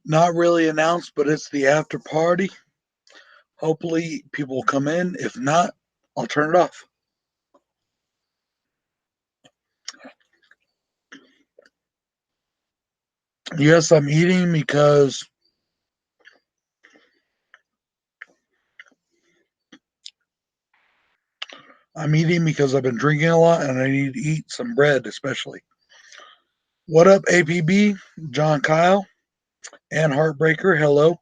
Not really announced, but it's the after party. Hopefully, people will come in. If not, I'll turn it off. Yes, I'm eating because I've been drinking a lot and I need to eat some bread, especially. What up, APB, John Kyle, and Heartbreaker? Hello.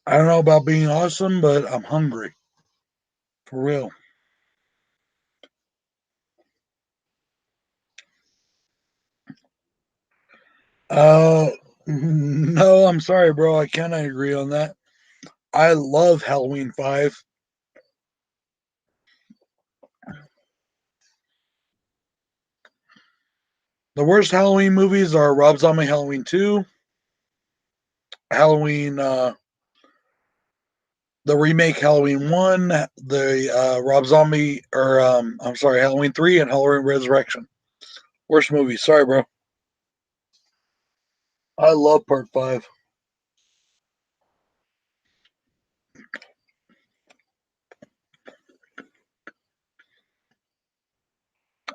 I don't know about being awesome, but I'm hungry. For real. Uh, no, I'm sorry, bro. I cannot agree on that. I love Halloween 5. The worst Halloween movies are Rob Zombie Halloween 2, Halloween, the remake Halloween 1, the Rob Zombie, or I'm sorry, Halloween 3, and Halloween Resurrection. Worst movies. Sorry, bro. I love part 5.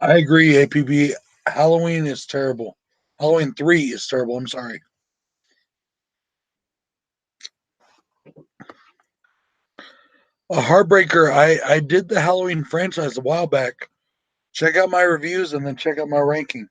I agree, APB. Halloween is terrible. Halloween 3 is terrible. I'm sorry. A Heartbreaker, I did the Halloween franchise a while back. Check out my reviews and then check out my ranking.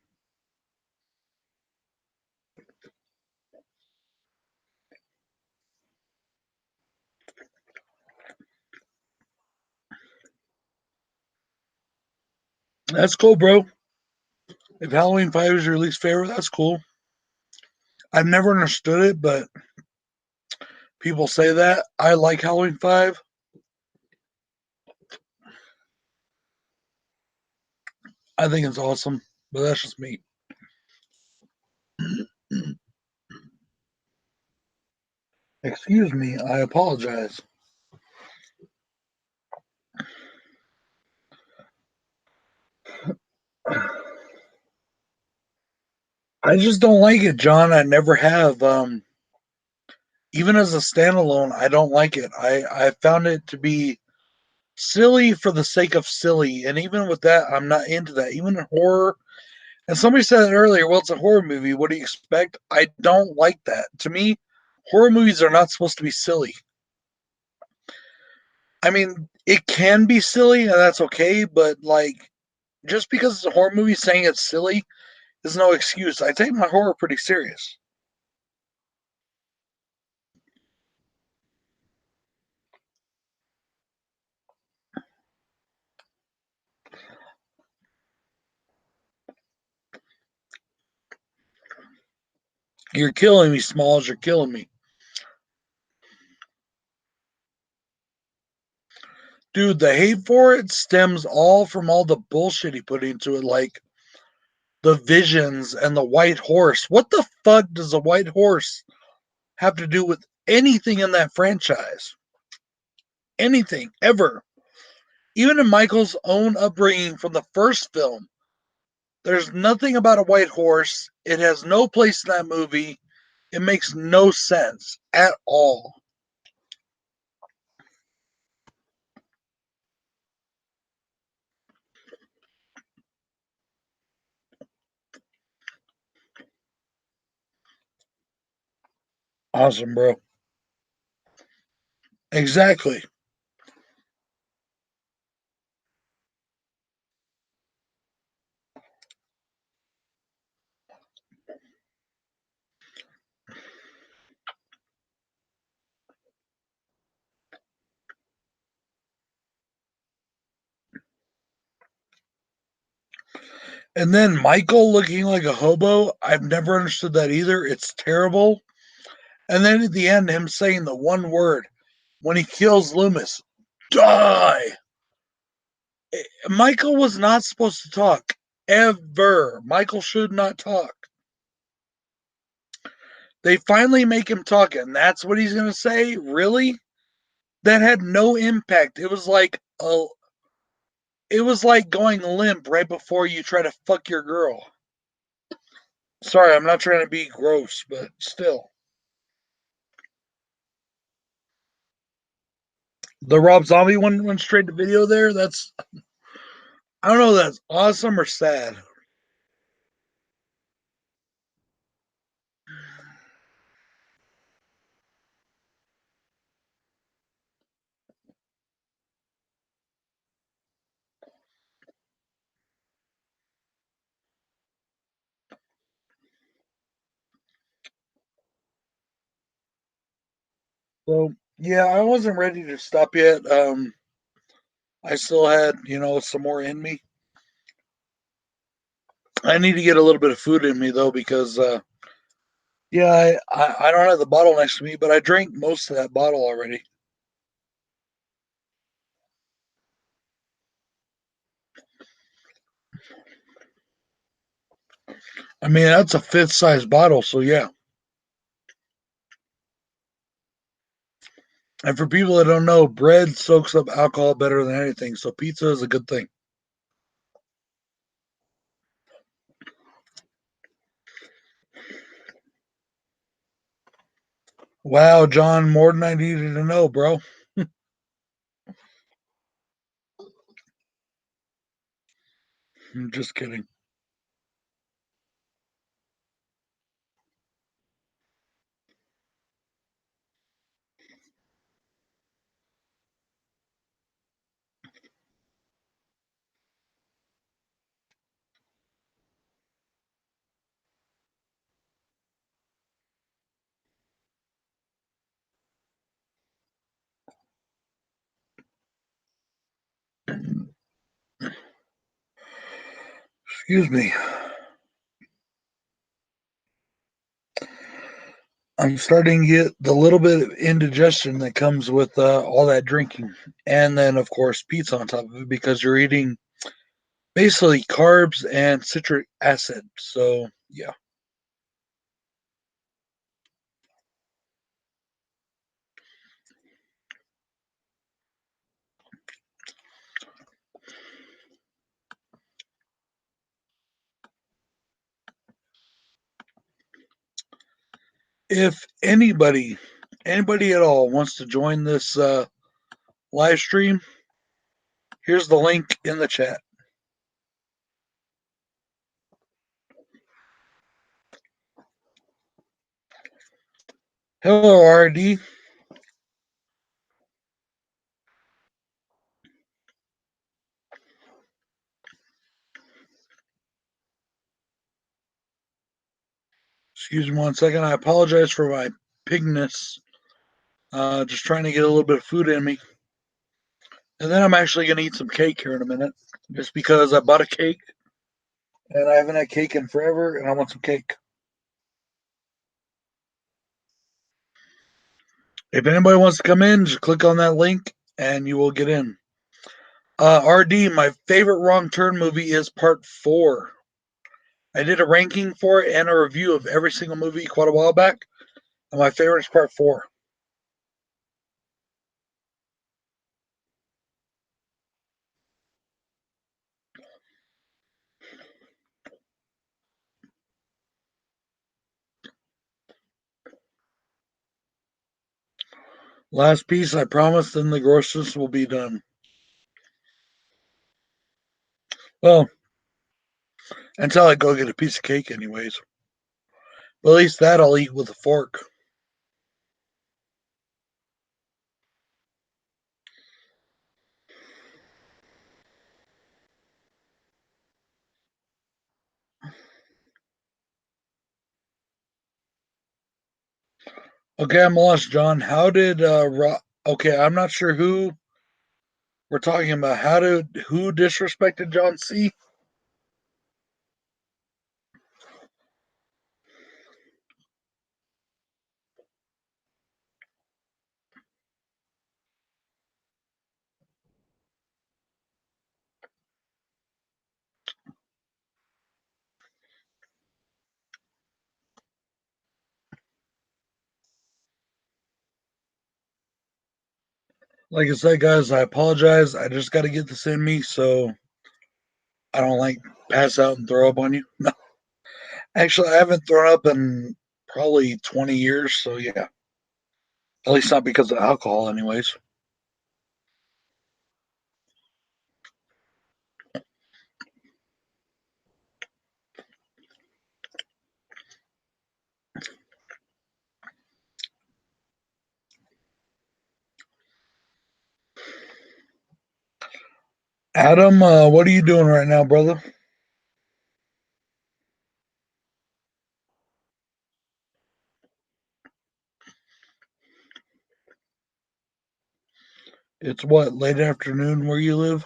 That's cool, bro. If Halloween 5 is your least favorite, that's cool. I've never understood it, but people say that. I like Halloween 5. I think it's awesome, but that's just me. Excuse me, I apologize. I just don't like it, John. I never have. Even as a standalone, I don't like it. I found it to be silly for the sake of silly, and even with that, I'm not into that. Even in horror, and somebody said it earlier, well, it's a horror movie. What do you expect? I don't like that. To me, horror movies are not supposed to be silly. I mean, it can be silly, and that's okay, but like, just because it's a horror movie, saying it's silly is no excuse. I take my horror pretty serious. You're killing me, Smalls. You're killing me. Dude, the hate for it stems all from all the bullshit he put into it, like the visions and the white horse. What the fuck does a white horse have to do with anything in that franchise? Anything, ever. Even in Michael's own upbringing from the first film, there's nothing about a white horse. It has no place in that movie. It makes no sense at all. Awesome, bro. Exactly. And then Michael looking like a hobo, I've never understood that either. It's terrible. And then at the end, him saying the one word when he kills Loomis, die. Michael was not supposed to talk. ever. Michael should not talk. They finally make him talk, and that's what he's going to say? Really? That had no impact. It was like going limp right before you try to fuck your girl. Sorry, I'm not trying to be gross, but still. The Rob Zombie one went straight to video there. That's I don't know, that's awesome or sad. So yeah, I wasn't ready to stop yet. I still had, some more in me. I need to get a little bit of food in me though, because yeah, I don't have the bottle next to me, but I drank most of that bottle already. I mean, that's a fifth size bottle, so yeah. And for people that don't know, bread soaks up alcohol better than anything, so pizza is a good thing. Wow, John, more than I needed to know, bro. I'm just kidding. Excuse me. I'm starting to get the little bit of indigestion that comes with all that drinking. And then, of course, pizza on top of it because you're eating basically carbs and citric acid. So, yeah. If anybody at all wants to join this live stream, here's the link in the chat. Hello, RD. Excuse me 1 second. I apologize for my pigness. Just trying to get a little bit of food in me. And then I'm actually going to eat some cake here in a minute, just because I bought a cake and I haven't had cake in forever, and I want some cake. If anybody wants to come in, just click on that link and you will get in. RD, my favorite Wrong Turn movie is part 4. I did a ranking for it and a review of every single movie quite a while back, and my favorite is part 4. Last piece, I promise, then the groceries will be done. Well, until I go get a piece of cake, anyways. But at least that I'll eat with a fork. Okay, I'm lost, John. How did okay, I'm not sure who we're talking about. Who disrespected John C? Like I said, guys, I apologize. I just got to get this in me so I don't like pass out and throw up on you. No, actually, I haven't thrown up in probably 20 years. So yeah, at least not because of alcohol, anyways. Adam, what are you doing right now, brother? It's what, late afternoon where you live?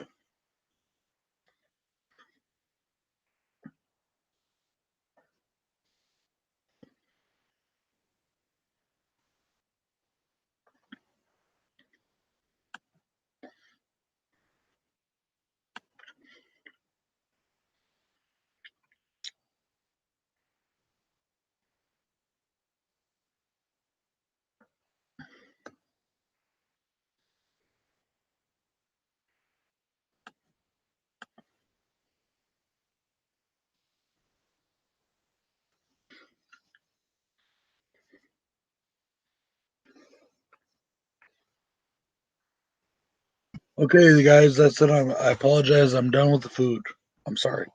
Okay, guys, that's it. I apologize. I'm done with the food. I'm sorry.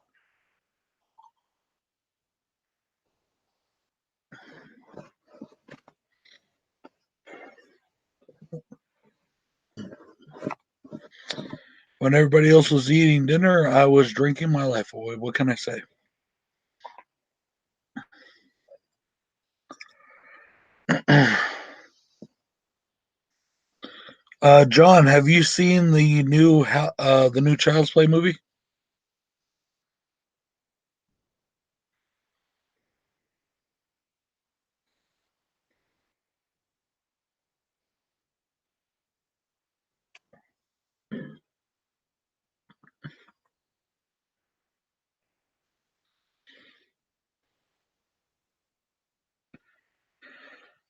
When everybody else was eating dinner, I was drinking my life away. What can I say? John, have you seen the new Child's Play movie?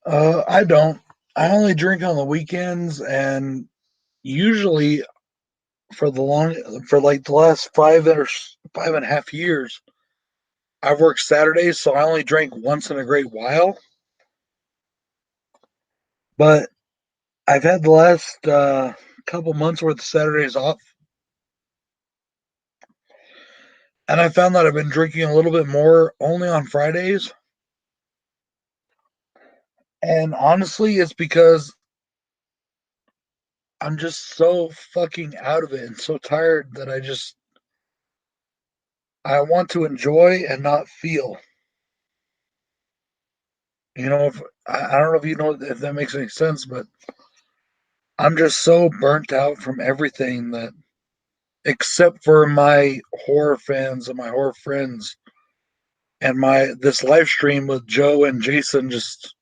I don't. I only drink on the weekends, and usually for like the last 5.5 years, I've worked Saturdays, so I only drink once in a great while. But I've had the last couple months worth of Saturdays off, and I found that I've been drinking a little bit more only on Fridays. And honestly, it's because I'm just so fucking out of it and so tired that I want to enjoy and not feel. If I don't know if you know if that makes any sense, but I'm just so burnt out from everything that except for my horror fans and my horror friends and my this live stream with Joe and Jason. Just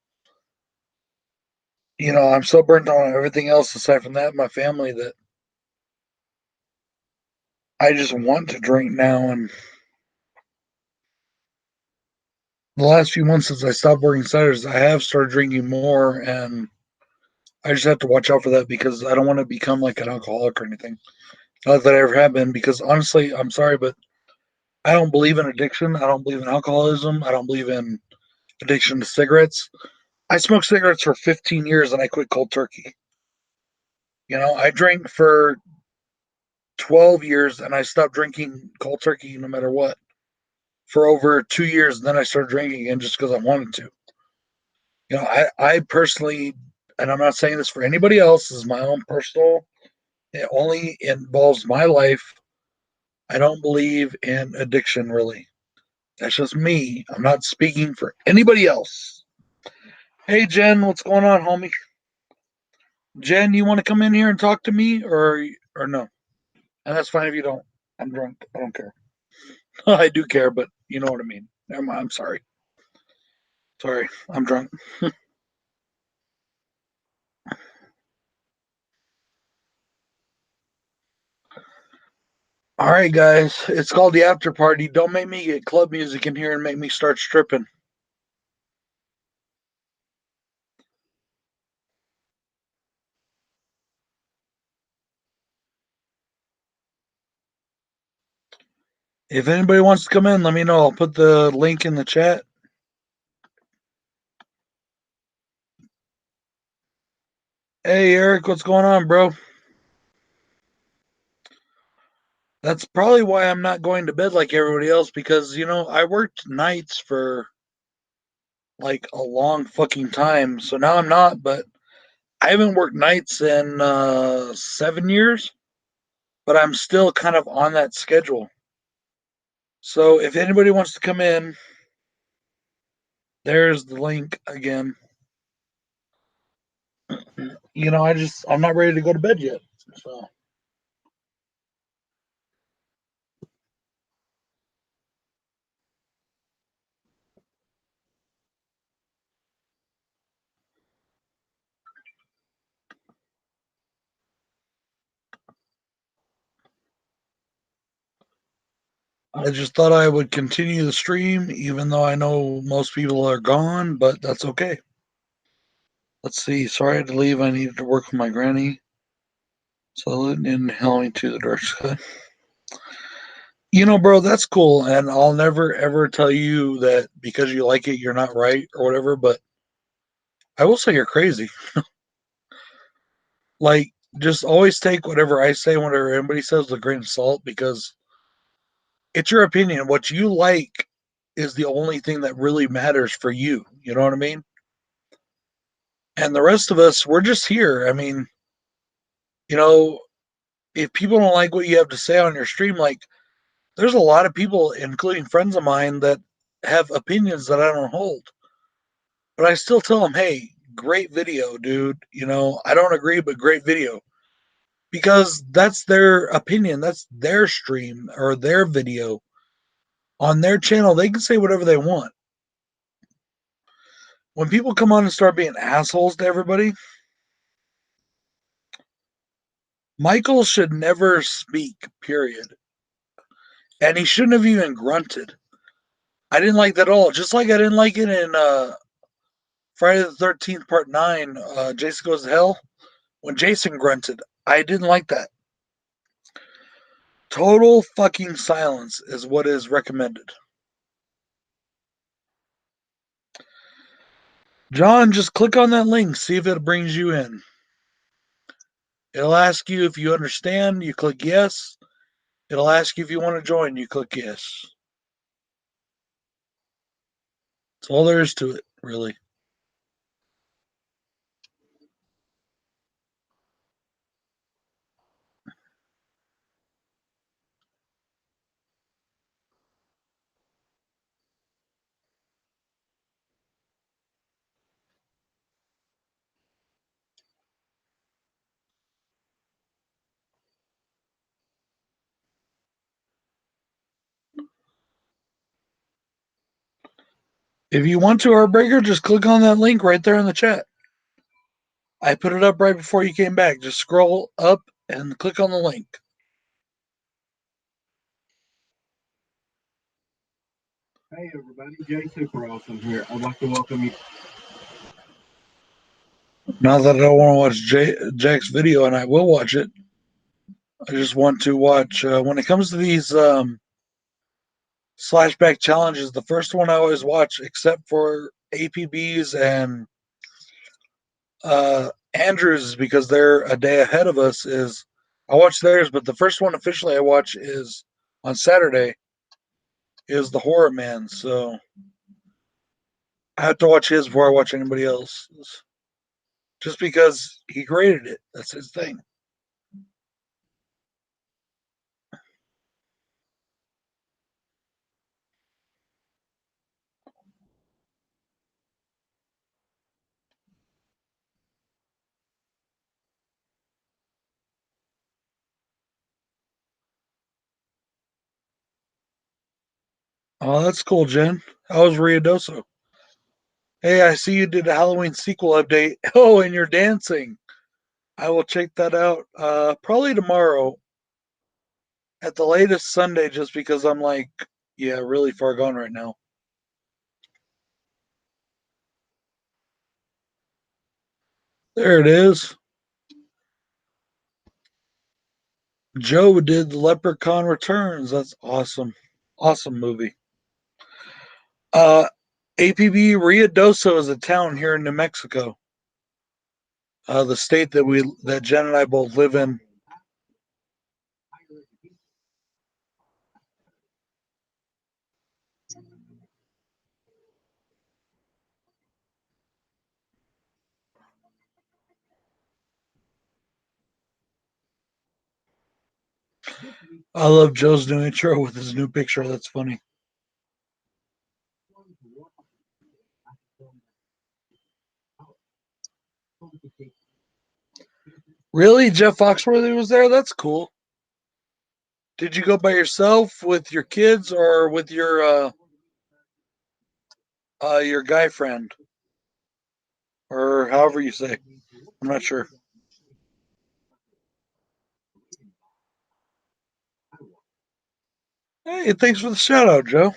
I'm so burnt out on everything else aside from that, my family, that I just want to drink now. And the last few months since I stopped working Saturdays, I have started drinking more, and I just have to watch out for that because I don't want to become like an alcoholic or anything. Not that I ever have been, because honestly, I'm sorry, but I don't believe in addiction. I don't believe in alcoholism. I don't believe in addiction to cigarettes. I smoked cigarettes for 15 years and I quit cold turkey. I drank for 12 years and I stopped drinking cold turkey no matter what for over 2 years. And then I started drinking again just because I wanted to. I personally, and I'm not saying this for anybody else, this is my own personal, it only involves my life. I don't believe in addiction really. That's just me. I'm not speaking for anybody else. Hey, Jen, what's going on, homie? Jen, you want to come in here and talk to me or no? And that's fine if you don't. I'm drunk. I don't care. I do care, but you know what I mean. Never mind. I'm sorry. Sorry. I'm drunk. All right, guys. It's called the after party. Don't make me get club music in here and make me start stripping. If anybody wants to come in, let me know. I'll put the link in the chat. Hey, Eric, what's going on, bro? That's probably why I'm not going to bed like everybody else because, I worked nights for like a long fucking time. So now I'm not, but I haven't worked nights in 7 years, but I'm still kind of on that schedule. So if anybody wants to come in, there's the link again. I'm not ready to go to bed yet. So I just thought I would continue the stream, even though I know most people are gone, but that's okay. Let's see. Sorry I had to leave. I needed to work with my granny. So inhaling to the dark sky. Bro, that's cool. And I'll never ever tell you that because you like it, you're not right or whatever. But I will say you're crazy. Like, just always take whatever I say, whatever anybody says with a grain of salt because it's your opinion. What you like is the only thing that really matters for you. You know what I mean? And the rest of us, we're just here. I mean, you know, if people don't like what you have to say on your stream, like, there's a lot of people, including friends of mine, that have opinions that I don't hold. But I still tell them, hey, great video, dude. I don't agree, but great video. Because that's their opinion. That's their stream or their video on their channel. They can say whatever they want. When people come on and start being assholes to everybody, Michael should never speak, period. And he shouldn't have even grunted. I didn't like that at all. Just like I didn't like it in Friday the 13th, Part 9, Jason Goes to Hell. When Jason grunted, I didn't like that. Total fucking silence is what is recommended. John, just click on that link, see if it brings you in. It'll ask you if you understand, you click yes. It'll ask you if you want to join, you click yes. That's all there is to it, really. If you want to, Heartbreaker, just click on that link right there in the chat. I put it up right before you came back. Just scroll up and click on the link. Hey everybody, Jay Super Awesome here. I'd like to welcome you. Not that I don't want to watch Jack's video, and I will watch it. I just want to watch, when it comes to these slashback challenges, the first one I always watch, except for APBs and Andrews, because they're a day ahead of us, is I watch theirs, but the first one officially I watch is on Saturday, is the Horror Man. So I have to watch his before I watch anybody else's. Just because he created it. That's his thing. Oh, that's cool, Jen. How was Riadoso? Hey, I see you did a Halloween sequel update. Oh, and you're dancing. I will check that out probably tomorrow at the latest Sunday, just because I'm like, yeah, really far gone right now. There it is. Joe did the Leprechaun Returns. That's awesome. Awesome movie. Uh, APB Ruidoso is a town here in New Mexico, the state that Jen and I both live in. I love Joe's new intro with his new picture. That's funny. Really? Jeff Foxworthy was there? That's cool. Did you go by yourself, with your kids, or with your guy friend? Or however you say. I'm not sure. Hey, thanks for the shout out, Joe.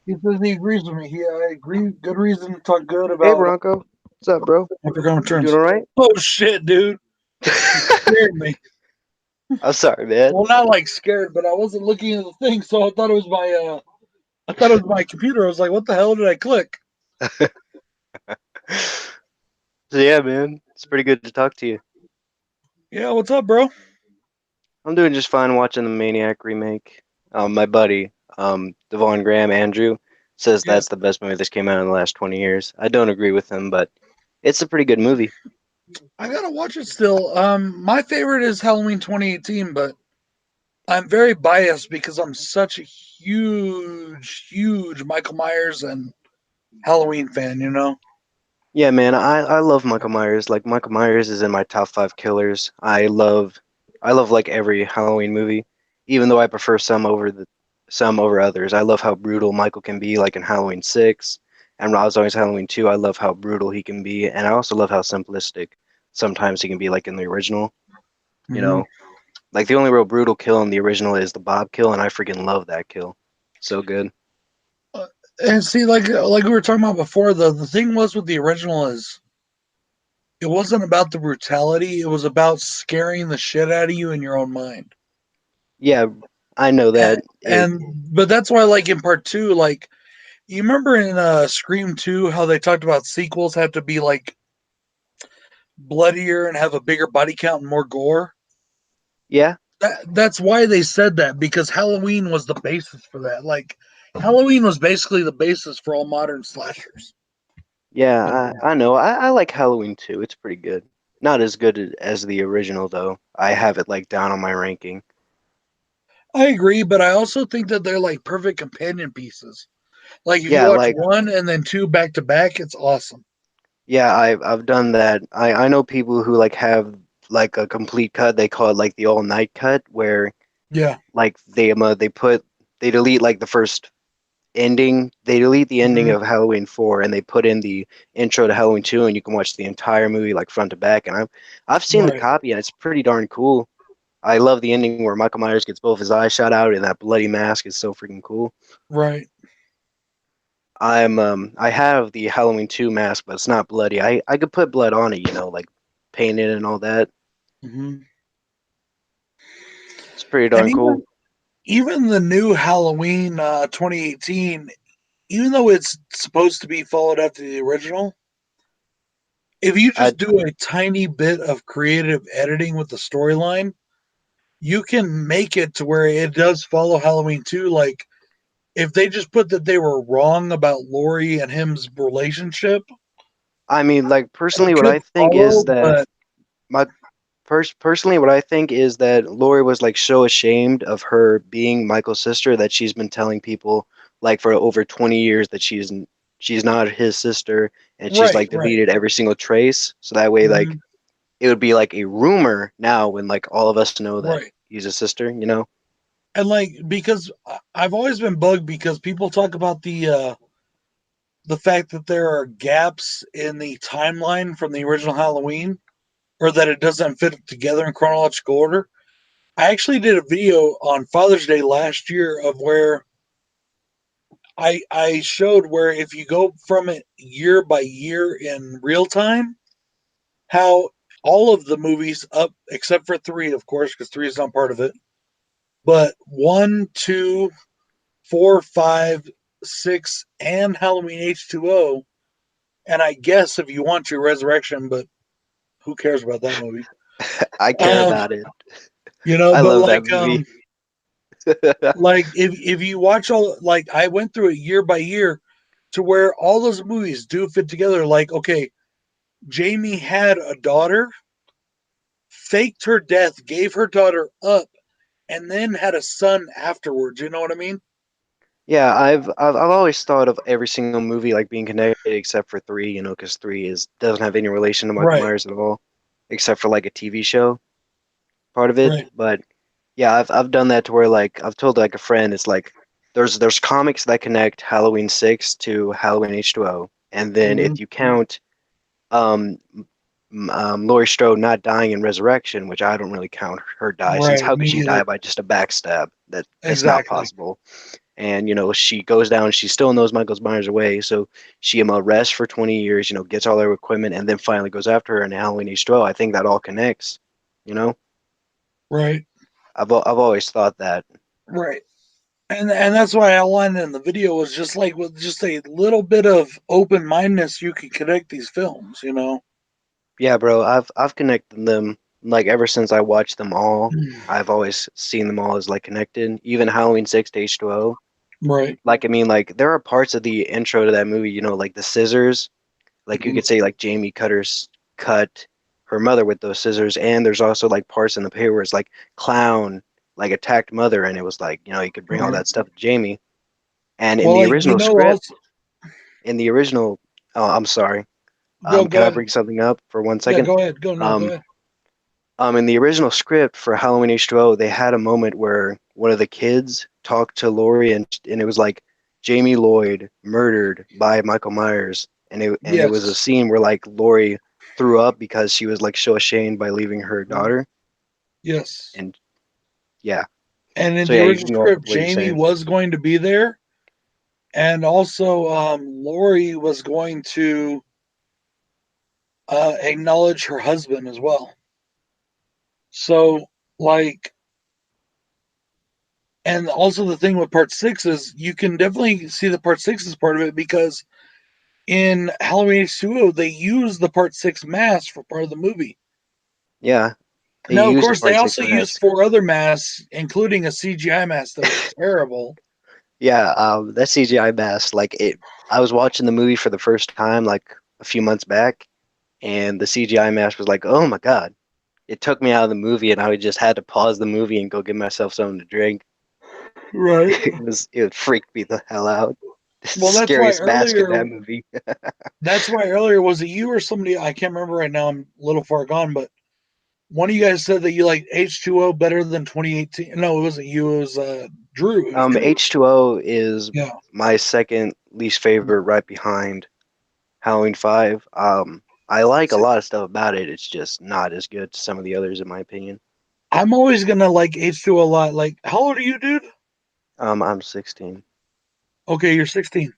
He says he agrees with me. I agree. Good reason to talk good Hey about Bronco, what's up, bro? African You returns. doing all right? Oh shit, dude! You scared me. I'm sorry, man. Well, not like scared, but I wasn't looking at the thing, so I thought it was my computer. I was like, what the hell did I click? So yeah, man, it's pretty good to talk to you. Yeah, what's up, bro? I'm doing just fine watching the Maniac remake. My buddy, Devon Graham Andrew, says Yeah, that's the best movie that's came out in the last 20 years. I don't agree with him, but it's a pretty good movie. I gotta watch it still. My favorite is Halloween 2018, but I'm very biased because I'm such a huge Michael Myers and Halloween fan. You know? Yeah, man, I love Michael Myers. Like Michael Myers is in my top five killers. I love like every Halloween movie, even though I prefer some over others. I love how brutal Michael can be, like in Halloween 6 and Rob Zombie's Halloween 2. I love how brutal he can be, and I also love how simplistic sometimes he can be, like in the original. You Mm-hmm. know, like the only real brutal kill in the original is the Bob kill, and I freaking love that kill. So good. And see, like we were talking about before, the thing was with the original is it wasn't about the brutality; it was about scaring the shit out of you in your own mind. Yeah, I know And, that it. and but that's why, like in part two, like you remember in Scream 2 how they talked about sequels have to be like bloodier and have a bigger body count and more gore. Yeah. That's why they said that, because Halloween was the basis for that. Like Halloween was basically the basis for all modern slashers. Yeah, I know. I like Halloween too. It's pretty good. Not as good as the original though. I have it like down on my ranking. I agree, but I also think that they're like perfect companion pieces. Like if you Yeah, watch like one and then two back to back, it's awesome. yeah, I've done that. I know people who like have like a complete cut. They call it like the all night cut, where Yeah. like they delete like the first ending. They delete the ending Mm-hmm. of Halloween 4 and they put in the intro to Halloween 2, and you can watch the entire movie like front to back. And I've seen the Right. copy and it's pretty darn cool. I love the ending where Michael Myers gets both his eyes shot out and that bloody mask is so freaking cool. Right. I have the Halloween 2 mask, but it's not bloody. I could put blood on it, like paint it and all that. Mm-hmm. It's pretty And darn cool. even the new Halloween 2018, even though it's supposed to be followed after the original, if you I just do a tiny bit of creative editing with the storyline, you can make it to where it does follow Halloween 2. Like if they just put that they were wrong about Laurie and him's relationship, I mean, like it personally, what could I think follow, is that but my personally, what I think is that Lori was like so ashamed of her being Michael's sister that she's been telling people like for over 20 years that she's not his sister, and she's right, like right. deleted every single trace. So that way, like Mm-hmm. it would be like a rumor now when like all of us know that Right. he's a sister. And like because I've always been bugged because people talk about the fact that there are gaps in the timeline from the original Halloween, or that it doesn't fit together in chronological order. I actually did a video on Father's Day last year of where I showed where if you go from it year by year in real time, how all of the movies up except for 3, of course, because 3 is not part of it. But 1, 2, 4, 5, 6, and Halloween H2O. And I guess if you want to, Resurrection, but who cares about that movie? I care Um, about it. I but love that movie. like if you watch all, like I went through it year by year to where all those movies do fit together. Like, okay, Jamie had a daughter, faked her death, gave her daughter up, and then had a son afterwards. You know what I mean? Yeah, I've always thought of every single movie like being connected except for 3, you know, because 3 is doesn't have any relation to Michael Right, Myers at all, except for like a TV show part of it. right. But yeah, I've done that to where like I've told like a friend it's like there's comics that connect Halloween 6 to Halloween H2O, and then Hmm. if you count um Laurie Strode not dying in Resurrection, which I don't really count her die, since Right, how could me she either. die by just a backstab? That's not Exactly. possible. And you know, she goes down, she still knows Michael Myers away, so she arrests for 20 years, you know, gets all her equipment, and then finally goes after her in Halloween H2O. I think that all connects, you know? Right, I've always thought that. right. And that's why I outlined in the video was just like with just a little bit of open mindedness, you can connect these films. You know. Yeah, bro, I've connected them like ever since I watched them all. I've always seen them all as like connected, even Halloween 6 to H2O. Right. Like I mean, like there are parts of the intro to that movie, you know, like the scissors. Like you Mhm. could say like Jamie cut her mother with those scissors, and there's also like parts in the paper where it's like clown like attacked mother, and it was like, you know, you could bring all Right. that stuff to Jamie. And in Well, the like you original know, script, also in the original, oh, I'm sorry. go Can I ahead. bring something up for one Yeah, second? go ahead. Go no, go Um, ahead. in the original script for Halloween H2O, they had a moment where one of the kids talked to Laurie, and it was like Jamie Lloyd murdered by Michael Myers, and it was a Yes. scene where like Laurie threw up because she was like so ashamed by leaving her Mhm. daughter, Yes. and yeah. And in So the yeah, you original can go script, what you're Jamie saying. was going to be there, and also Lori was going to acknowledge her husband as well. So, like, and also the thing with part 6 is you can definitely see the part 6 is part of it because in Halloween H2O, they use the part 6 mask for part of the movie. Yeah, they Now, of used a course, they part six also used mask. 4 other masks, including a CGI mask that was terrible. Yeah, that CGI mask, like it. I was watching the movie for the first time like a few months back, and the CGI mask was like, oh my God. It took me out of the movie, and I just had to pause the movie and go get myself something to drink. Right. It freaked me the hell out. It's the Well, that's why scariest mask in earlier, that movie. was it you or somebody? I can't remember right now. I'm a little far gone, but one of you guys said that you like H2O better than 2018. No, it wasn't you. It was Drew. It was Drew. H2O is Yeah. my second least favorite, right behind Halloween 5. I like a lot of stuff about it. It's just not as good as some of the others, in my opinion. I'm always gonna like H2O a lot. Like, how old are you, dude? I'm 16. Okay, you're 16.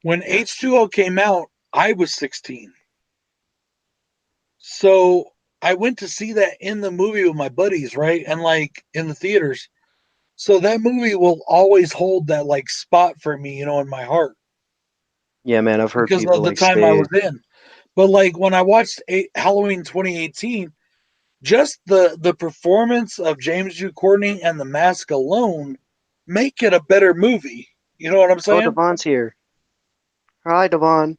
When Yeah. H2O came out, I was 16. So I went to see that in the movie with my buddies, right? And like in the theaters. So that movie will always hold that like spot for me, in my heart Yeah, man, I've heard because people of the like time I say, was in. But like when I watched Halloween 2018, just the performance of James Jude Courtney and the mask alone make it a better movie. You know what I'm oh, saying? Devon's here. Hi, Devon.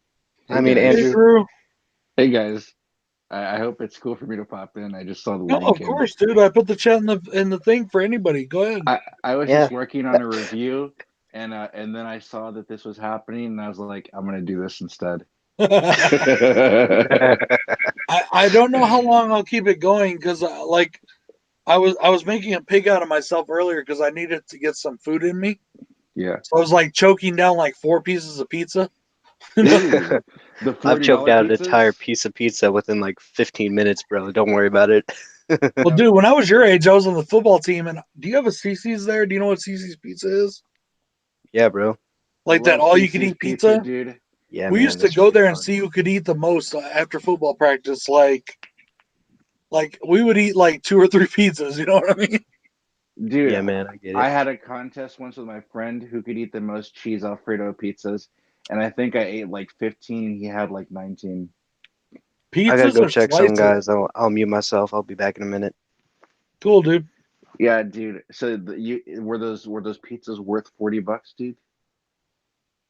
Hey I mean, Hey, guys. Andrew. Drew. Hey guys. I hope it's cool for me to pop in. I just saw the No, link of and course, dude. I put the chat in the thing for anybody. Go ahead. I was Yeah. just working on a review and then I saw that this was happening and I was like, I'm gonna do this instead. I don't know how long I'll keep it going because like I was making a pig out of myself earlier because I needed to get some food in me. Yeah. So I was like choking down like 4 pieces of pizza. Ooh, the I've choked $40 out an entire pizzas? piece of pizza within like 15 minutes, bro. Don't worry about it. Well, dude, when I was your age, I was on the football team. And do you have a CC's there? Do you know what CC's pizza is? Yeah, bro. I Like that love all you can CC's eat pizza, pizza? Yeah, We man, used to that's go really there and fun. see who could eat the most after football practice. Like Like we would eat like 2 or 3 pizzas. You know what I mean? Dude, Yeah, man, I get I it. had a contest once with my friend who could eat the most cheese Alfredo pizzas, and I think I ate like 15 and he had like 19. I gotta Pizzas go or check some slices? guys. I'll mute myself. I'll be back in a minute. Cool, dude. Yeah, dude. So you were those pizzas worth $40, dude?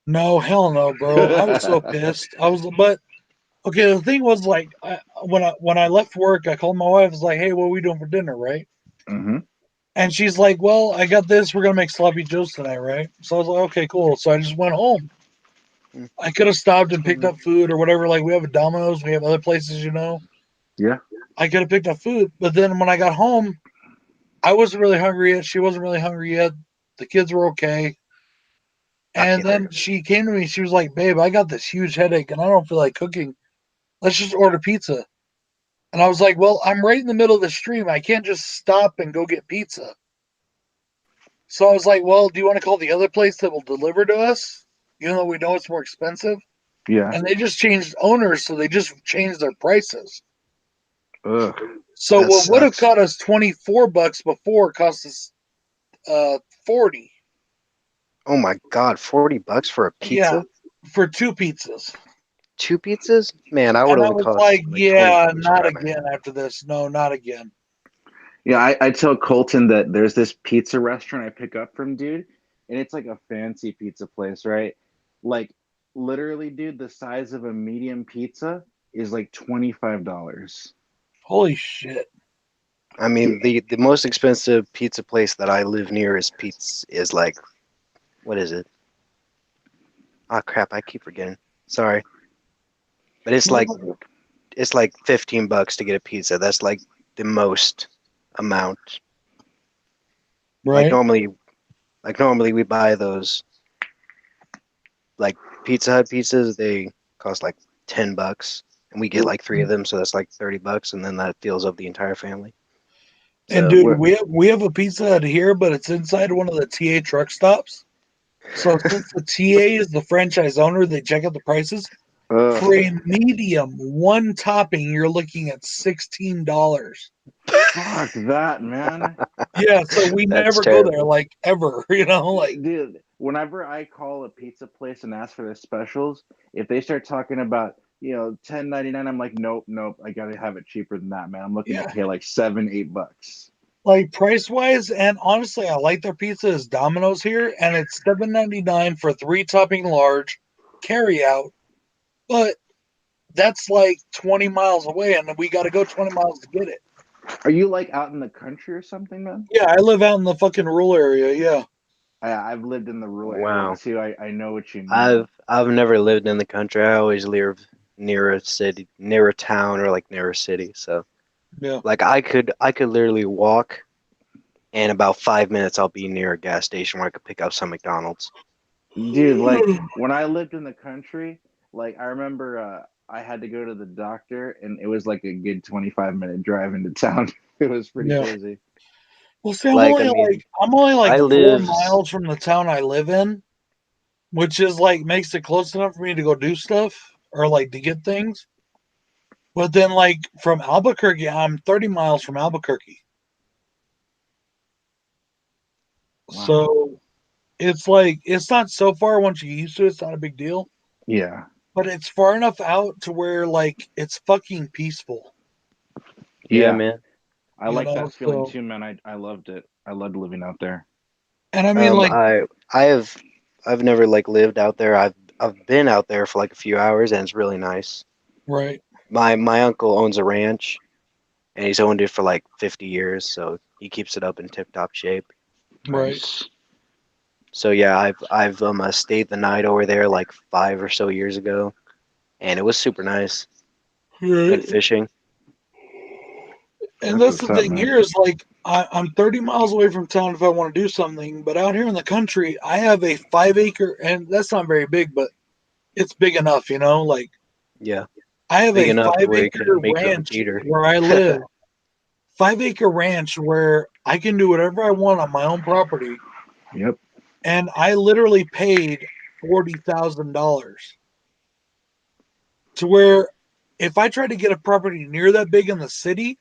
No, hell no, bro. I was so pissed. But okay. The thing was, like, when I left work, I called my wife. I was like, "Hey, what are we doing for dinner, right?" Mm-hmm. And she's like, "Well, I got this. We're gonna make sloppy joes tonight, right?" So I was like, "Okay, cool." So I just went home. Mm. I could have stopped and picked up food or whatever. Like we have a Domino's, we have other places, Yeah. I could have picked up food, but then when I got home, I wasn't really hungry yet. She wasn't really hungry yet. The kids were okay. And then she came to me. She was like, "Babe, I got this huge headache and I don't feel like cooking. Let's just order pizza." And I was like, "Well, I'm right in the middle of the stream. I can't just stop and go get pizza." So I was like, "Well, do you want to call the other place that will deliver to us? Even though we know it's more expensive?" Yeah. And they just changed owners, so they just changed their prices. Ugh. So That what would have sucks. cost us $24 before cost us 40. Oh my God, $40 for a Yeah, pizza? for 2 pizzas. 2 pizzas? Man, I would And I only was cost like, like 20 yeah, bucks not right now. again after this. No, not again. Yeah, I tell Colton that there's this pizza restaurant I pick up from, dude, and it's like a fancy pizza place, right? Like literally, dude, the size of a medium pizza is like $25. Holy shit. I mean, the most expensive pizza place that I live near is like, what is it? Oh crap, I keep forgetting. Sorry. But it's like $15 to get a pizza. That's like the most amount. Like Right? normally normally we buy those like Pizza Hut pizzas, they cost like $10 and we get like 3 of them, so that's like $30 and then that fills up the entire family. And So, dude, What? we have a pizza Hut here, but it's inside one of the TA truck stops. So since the TA is the franchise owner, they check out the prices. For Ugh. a medium one topping, you're looking at $16. Fuck that, man. Yeah, so we that's never go there terrible. like ever, like Dude, whenever I call a pizza place and ask for their specials, if they start talking about, 10.99, I'm like, nope, nope, I gotta have it cheaper than that, man. I'm looking to yeah. pay like $7, $8. Like price wise, and honestly, I like their pizza is Domino's here, and it's $7.99 for 3 topping large carry out, but that's like 20 miles away, and we got to go 20 miles to get it. Are you like out in the country or something, man? Yeah, I live out in the fucking rural area. Yeah, I've lived in the rural Wow. areas too. I know what you mean. I've never lived in the country. I always live near a city, near a town or like near a city. So yeah. like I could literally walk and about 5 minutes I'll be near a gas station where I could pick up some McDonald's. Dude, like when I lived in the country, like I remember I had to go to the doctor and it was like a good 25-minute drive into town. It was pretty Yeah. crazy. Well, see, Like I mean, I'm only I like four live miles from the town I live in, which is like makes it close enough for me to go do stuff or like to get things. But then, like from Albuquerque, I'm 30 miles from Albuquerque. Wow. So it's like, it's not so far once you get used to it. It's not a big deal. Yeah. But it's far enough out to where, like, it's fucking peaceful, yeah, Yeah. man. I like that feeling So, too, man. I loved it. I loved living out there. and I mean, Um, like, I I have I've never like lived out there. I've been out there for like a few hours and it's really nice. right, My uncle owns a ranch and he's owned it for like 50 years, so he keeps it up in tip-top shape. right, Nice. So yeah, I've stayed the night over there like 5 or so years ago, and it was super nice. Went right. fishing. And That's that's the what's up, thing man. here is like, I'm 30 miles away from town if I want to do something, but out here in the country, I have a 5 acre, and that's not very big, but it's big enough, Like, Yeah, I have big a enough to five where you acre can make your own ranch heater. where I live, 5 acre ranch where I can do whatever I want on my own property. Yep. And I literally paid $40,000 to where if I tried to get a property near that big in the city,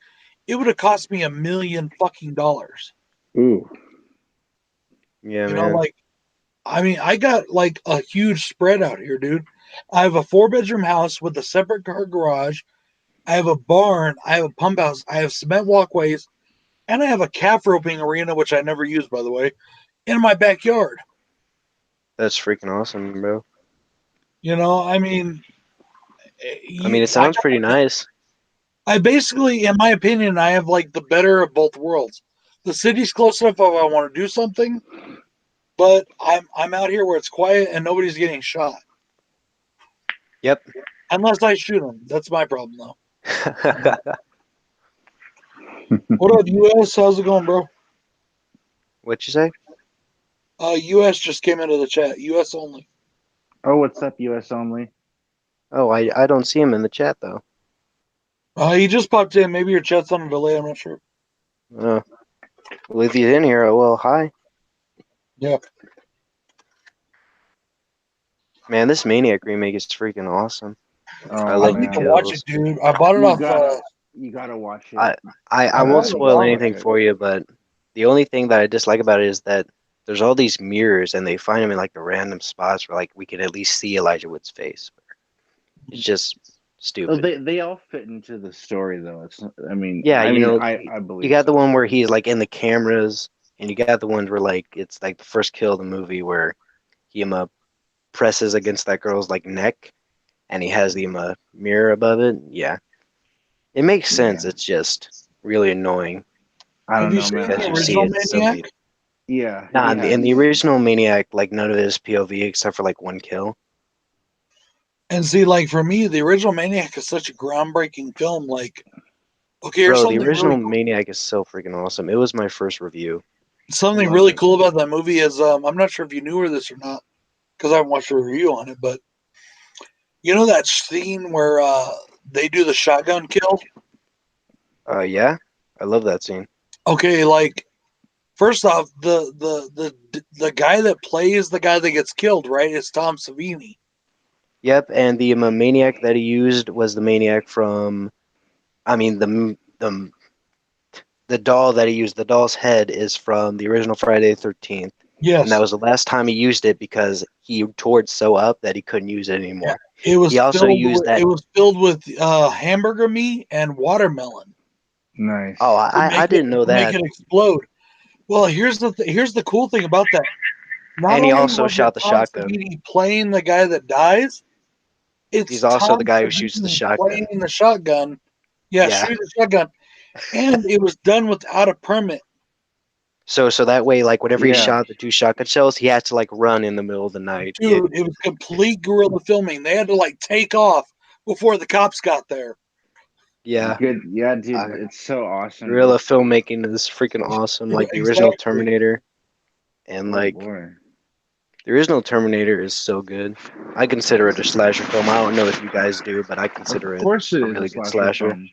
it would have cost me $1 million fucking dollars. Ooh. Yeah, You know, man. like, I mean, I got like a huge spread out here, dude. I have a 4-bedroom house with a separate car garage. I have a barn. I have a pump house. I have cement walkways, and I have a calf roping arena, which I never use, by the way, in my backyard. That's freaking awesome, bro. You know, I mean, I mean, it sounds pretty nice. I basically, in my opinion, I have like the better of both worlds. The city's close enough if I want to do something, but I'm out here where it's quiet and nobody's getting shot. Yep. Unless I shoot them. That's my problem, though. What up, US? How's it going, bro? What'd you say? US just came into the chat. US only. Oh, what's up, US only? Oh, I don't see him in the chat though. He just popped in. Maybe your chat's on a delay. I'm not sure. Well, if he's in here, well, hi. Yeah. Man, this Maniac remake is freaking awesome. Oh, I I love need the to watch kills. it, dude. I bought it You off. gotta watch it. I I won't bought it spoil off anything for you, but the only thing that I dislike about it is that there's all these mirrors, and they find them in like the random spots where like we could at least see Elijah Wood's face. It's just Oh, stupid. they all fit into the story though. It's I mean Yeah, you know, I believe you got the so. one where he's like in the cameras, and you got the ones where like it's like the first kill of the movie where he presses against that girl's like neck, and he has the mirror above it. Yeah, it makes sense. Yeah. It's just really annoying I Have don't you know, seen man. because the you see original it so Maniac? late. Yeah, Nah, yeah. in the original Maniac, like none of it is POV except for like one kill. And see, like for me, the original Maniac is such a groundbreaking film. Like, okay, here's Bro, the something original really, Maniac is so freaking awesome. It was my first review. something Love really it. cool about that movie is I'm not sure if you knew this or not because I haven't watched a review on it, but you know that scene where they do the shotgun kill? Yeah, I love that scene. Okay, like first off, the guy that plays the guy that gets killed, right, is Tom Savini. Yep, and the Maniac that he used was the Maniac from, I mean, the doll that he used, the doll's head is from the original Friday the 13th. And that Yes. was the last time he used it because he tore it so up that he couldn't use it anymore. It was He also filled used with, that. it was filled with hamburger meat and watermelon Nice. Oh, to I didn't know make that. it explode. Well, here's the cool thing about that. Not And he only also was it shot the Tom shotgun. Savini playing the guy that dies, He's it's also the Tom guy who shoots the Savini shotgun. playing the shotgun. Yeah, Yeah. shooting the shotgun, and it was done without a permit. So that way, like whenever he Yeah. shot the 2 shotgun shells, he had to like run in the middle of the night. Dude, it was complete guerrilla filming. They had to like take off before the cops got there. Yeah. Good. Yeah, dude. Uh, It's so awesome. Guerrilla Dude. filmmaking is freaking awesome. Like the original Exactly. Terminator, and Oh like boy. the original Terminator is so good. I consider it a slasher film. I don't know if you guys do, but I Of consider it course it a is a really good slasher slasher. film.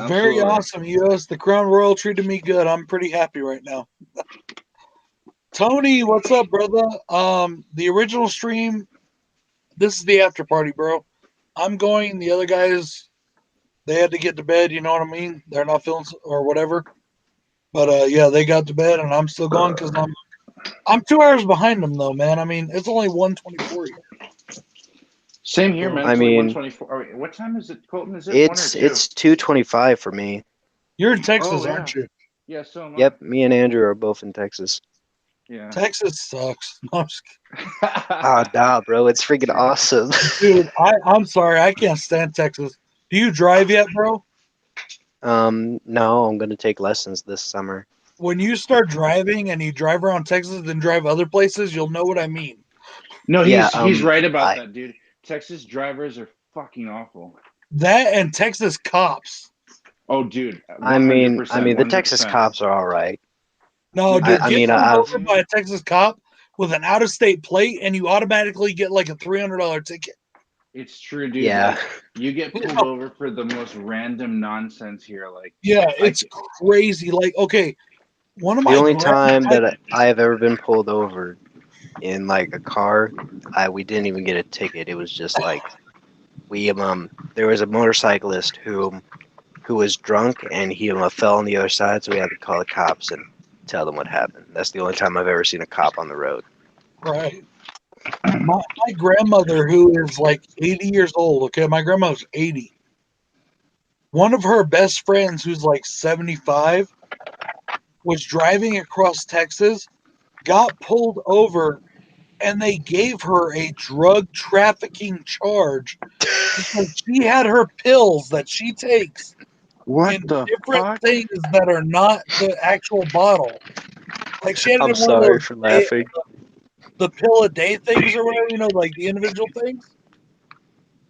Very Absolutely. awesome, US. The Crown Royal treated me good. I'm pretty happy right now. Tony, what's up, brother? The original stream. This is the after party, bro. I'm going. The other guys, they had to get to bed. You know what I mean? They're not feeling or whatever. But yeah, they got to bed, and I'm still going because I'm 2 hours behind them, though, man. I mean, it's only 1:24 here. Same here, So, man. I It's only mean, 1:24. Wait, what time is it, Colton? Is it 1 or 2? it's 2:25 for me. you're in Texas, Oh yeah. aren't you? Yeah, so am I. Yep, me and Andrew are both in Texas. Yeah. Texas sucks. No, I'm just Ah, nah, bro, it's freaking awesome. kidding. Dude, I'm sorry. I can't stand Texas. Do you drive yet, bro? No, I'm gonna take lessons this summer. When you start driving and you drive around Texas, then drive other places, you'll know what I mean. No, Yeah, he's right about I that, dude. Texas drivers are fucking awful. That and Texas cops. Oh, dude, I 100%, mean, the Texas 100%. cops are all right. No, Dude, dude, I get mean, pulled I've over by a Texas cop with an out-of-state plate, and you automatically get like a $300 ticket. it's true, dude. yeah. Like you get pulled over for the most random nonsense here. Like Yeah, I it's crazy. Like, okay, one of The my only time I, that I have ever been pulled over in like a car, we didn't even get a ticket. It was just like we there was a motorcyclist who who was drunk and he fell on the other side, so we had to call the cops and tell them what happened. That's the only time I've ever seen a cop on the road. Right. My grandmother, who is like 80 years old, okay, my grandmother's 80. One of her best friends, who's like 75, was driving across Texas, got pulled over, and they gave her a drug trafficking charge because she had her pills that she takes What in the different fuck? things that are not the actual bottle. Like she had it I'm in one of sorry those for laughing. the pill a day things or whatever, like the individual things.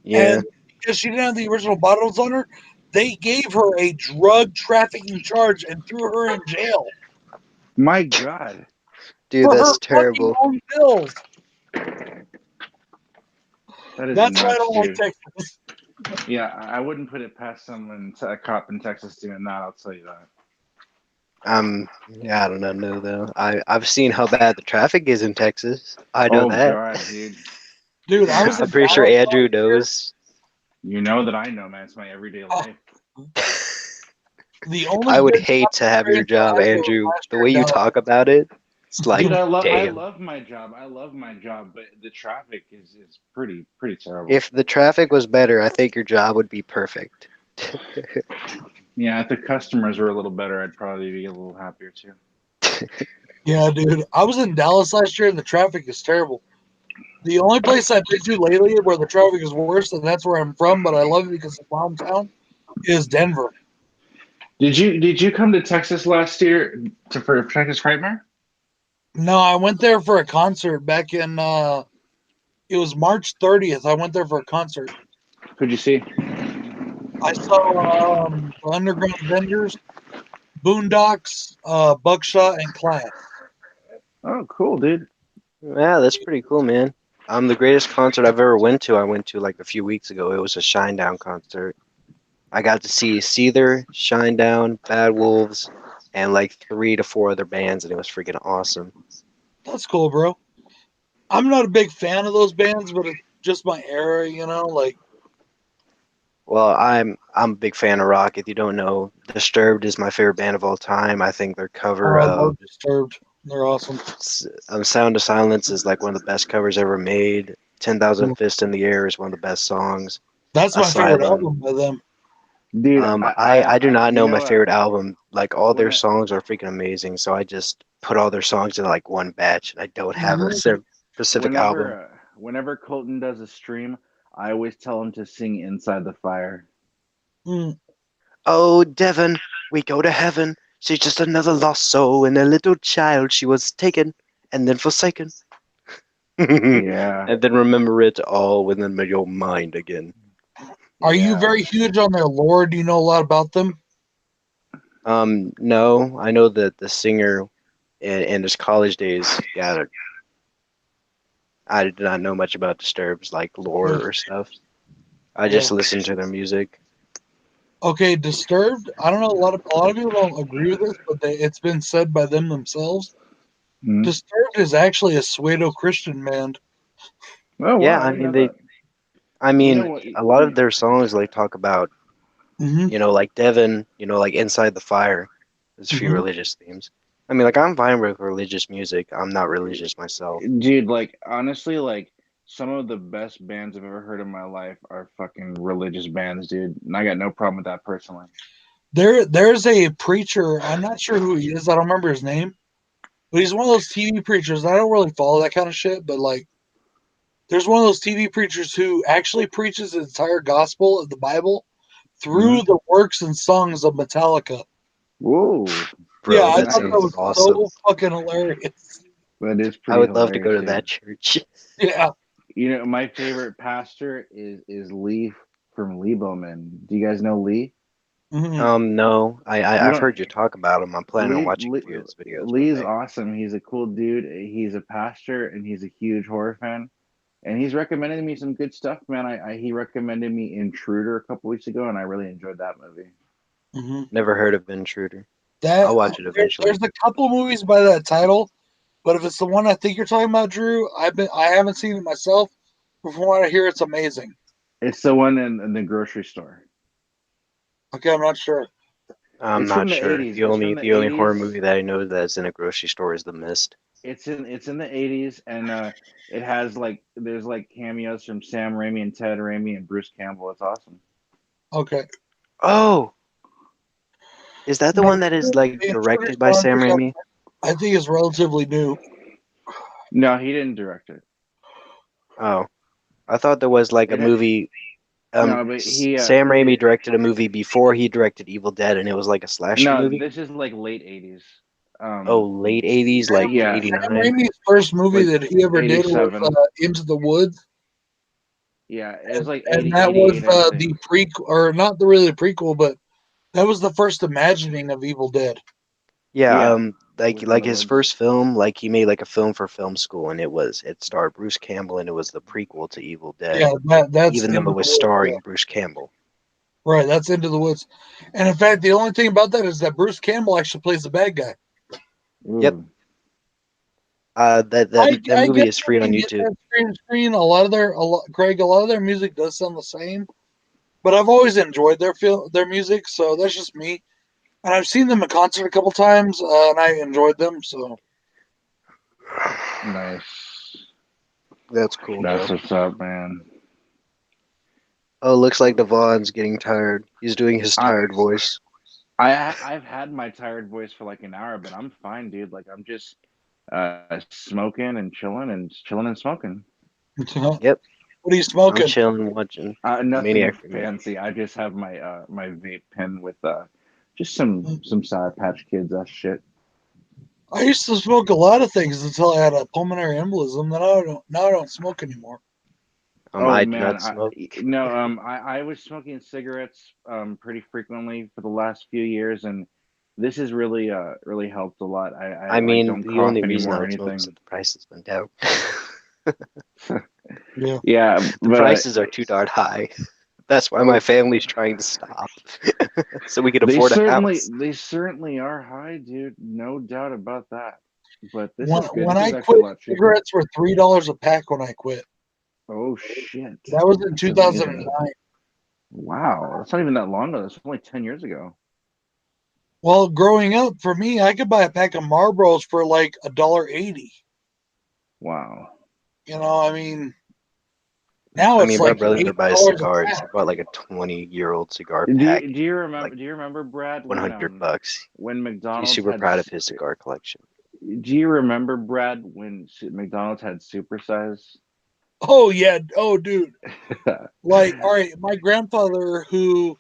Yeah, And because she didn't have the original bottles on her, they gave her a drug trafficking charge and threw her in jail My God. dude, for her that's fucking terrible. own pills. That is That's why I nuts, don't like dude. Texas. Yeah, I wouldn't put it past someone, a cop in Texas doing that. I'll tell you that. Yeah, I don't know though. I've seen how bad the traffic is in Texas. I know Oh that. God, dude. Dude, I was Yeah, I'm in pretty sure Dallas Andrew last year. knows. you know that I know, man. It's my everyday Uh, life. the only I would good hate to have your experience I job, had was Andrew. last The year in way you Dallas. talk about it, it's like, Dude, I damn. love my job. I love my job, but the traffic is pretty terrible. If the traffic was better, I think your job would be perfect. Yeah, if the customers were a little better, I'd probably be a little happier too. Yeah, dude. I was in Dallas last year and the traffic is terrible. The only place I've been to lately where the traffic is worse, and that's where I'm from, but I love it because it's my hometown, is Denver. Did you come to Texas last year for Texas Frightmare? No, I went there for a concert back in it was March 30th. I went there for a concert. Who'd you see? I saw the Underground Vendors, Boondocks, Buckshot, and Class. Oh, cool, dude. Yeah, that's pretty cool, man. The greatest concert I've ever I went to like a few weeks ago. It was a Shinedown concert. I got to see Seether, Shinedown, Bad Wolves, and like 3 to 4 other bands, and it was freaking awesome. That's cool, bro. I'm not a big fan of those bands, but it's just my era, like Well, I'm a big fan of rock. If you don't know, Disturbed is my favorite band of all time. I think their oh, cover I of love Disturbed. They're awesome. Sound of Silence is like one of the best covers ever made. 10,000 Cool. Fists in the Air is one of the best songs. That's my favorite Asylum. album by them. Dude, I do not you know my know, favorite album. Like all when their I, songs are freaking amazing, so I just put all their songs in like one batch, and I don't have a Mhm. specific album. whenever Colton does a stream, I always tell him to sing "Inside the Fire." Mm. Oh, Devon, we go to heaven. She's just another lost soul, and a little child. She was taken and then forsaken, and Yeah, then remember it all within your mind again. Are you yeah. very huge on their lore? Do you know a lot about them? No, I know that the singer in his college days, yeah, I did not know much about Disturbed's like lore Yeah. or stuff. I Yeah. just listened to their music. Okay, Disturbed. I don't know. A lot of people don't agree with this, but it's been said by them themselves. Mhm. Disturbed is actually a pseudo Christian band. Oh Yeah, wow, I I didn't mean know that. I You know mean, what? a lot of their songs like talk about, Hmm. like Devon, like Inside the Fire. There's a few Hmm. religious themes. I mean, like I'm fine with religious music. I'm not religious myself. Dude, like honestly, like some of the best bands I've ever heard in my life are fucking religious bands, dude. And I got no problem with that personally. There's a preacher. I'm not sure who he is. I don't remember his name, but he's one of those TV preachers. I don't really follow that kind of shit, but like, there's one of those TV preachers who actually preaches the entire gospel of the Bible Hmm. through the works and songs of Metallica. Whoa, Yeah, Bro, I that thought that sounds was nice. awesome. so fucking hilarious. That is I pretty would love to go hilarious, to that dude. church. Yeah. You know, my favorite pastor is Lee from Lee Bowman. Do you guys know Lee? Hmm. No, You I've don't. heard you talk about him. I'm planning on Lee, watching a Lee few of his videos one Lee's day. awesome. He's a cool dude. He's a pastor and he's a huge horror fan. And he's recommended me some good stuff, man. He recommended me Intruder a couple weeks ago, and I really enjoyed that movie. Hmm. Never heard of Intruder. That I'll watch it eventually. there's a couple movies by that title, but if it's the one I think you're talking about, Drew, I haven't seen it myself, but from what I hear, it's amazing. It's the one in the grocery store. Okay, I'm not sure. I'm It's from not the sure. 80s. The It's from only the the only horror 80s. movie that I know that's in a grocery store is The Mist. It's in the 80s, and it has like there's like cameos from Sam Raimi and Ted Raimi and Bruce Campbell. It's awesome. Okay. Oh, is that the No, one that is like the Intruder's directed by Sam Raimi? I think it's relatively new. No, he didn't direct it. Oh, I thought there was like a It movie. no, but Sam Raimi directed a movie before he directed Evil Dead, and it was like a slasher no, movie. this is like late 80s. Oh, late 80s, like Yeah, Sam 89. Raimi's first movie like that he ever did was 87. Into the Woods, Yeah, it was like and 80, that was 88, I the think. prequel, or not the really prequel, but that was the first imagining of Evil Dead. Yeah, Yeah, like Within the his Woods. first film, like he made like a film for film school, and it starred Bruce Campbell, and it was the prequel to Evil Dead, Yeah, that's even though Into it the was Woods. Yeah. starring Bruce Campbell. Right, that's Into the Woods. And in fact, the only thing about that is that Bruce Campbell actually plays the bad guy. Yep. Ooh. That I movie get is that free on they get YouTube. that screen. Craig, a lot of their music does sound the same, but I've always enjoyed their music, so that's just me. And I've seen them in concert a couple times, and I enjoyed them. So Nice. That's cool, That's though. what's up, man. Oh, looks like Devon's getting tired. He's doing his I tired voice. I've had my tired voice for like an hour, but I'm fine, dude. Like I'm just smoking and chilling and smoking. what Yep, are you I'm smoking? chilling, watching Nothing Maniac Remake. fancy. I just have my my vape pen with just some Sour Patch Kids shit. I used to smoke a lot of things until I had a pulmonary embolism. Then I don't smoke anymore. Oh I do man, not smoke. I was smoking cigarettes pretty frequently for the last few years, and this has really helped a lot. I I like mean, don't the cough only reason I anymore or would smoke is anything. if the prices went down. Yeah. Yeah, The but prices are too darn high. That's why my oh, family's trying to stop, so we can they afford a certainly house. they certainly are high, dude. No doubt about that. But this When is good. when This is I actually quit, a lot cheaper. cigarettes were $3 a pack when I quit. Oh shit. That was in That's 2009. amazing. Wow, that's not even that long ago. That's only 10 years ago. Well, growing up, for me, I could buy a pack of Marlboros for like $1.80. Wow. You know, I mean, now I it's mean, my like brother buys $8 a cigars. pack. He bought like a 20-year-old cigar Do pack, you do you like remember Brad $100. when He's McDonald's super had proud of his cigar collection. do you remember Brad when McDonald's had supersize? Oh yeah, oh dude. Like, all right, my grandfather who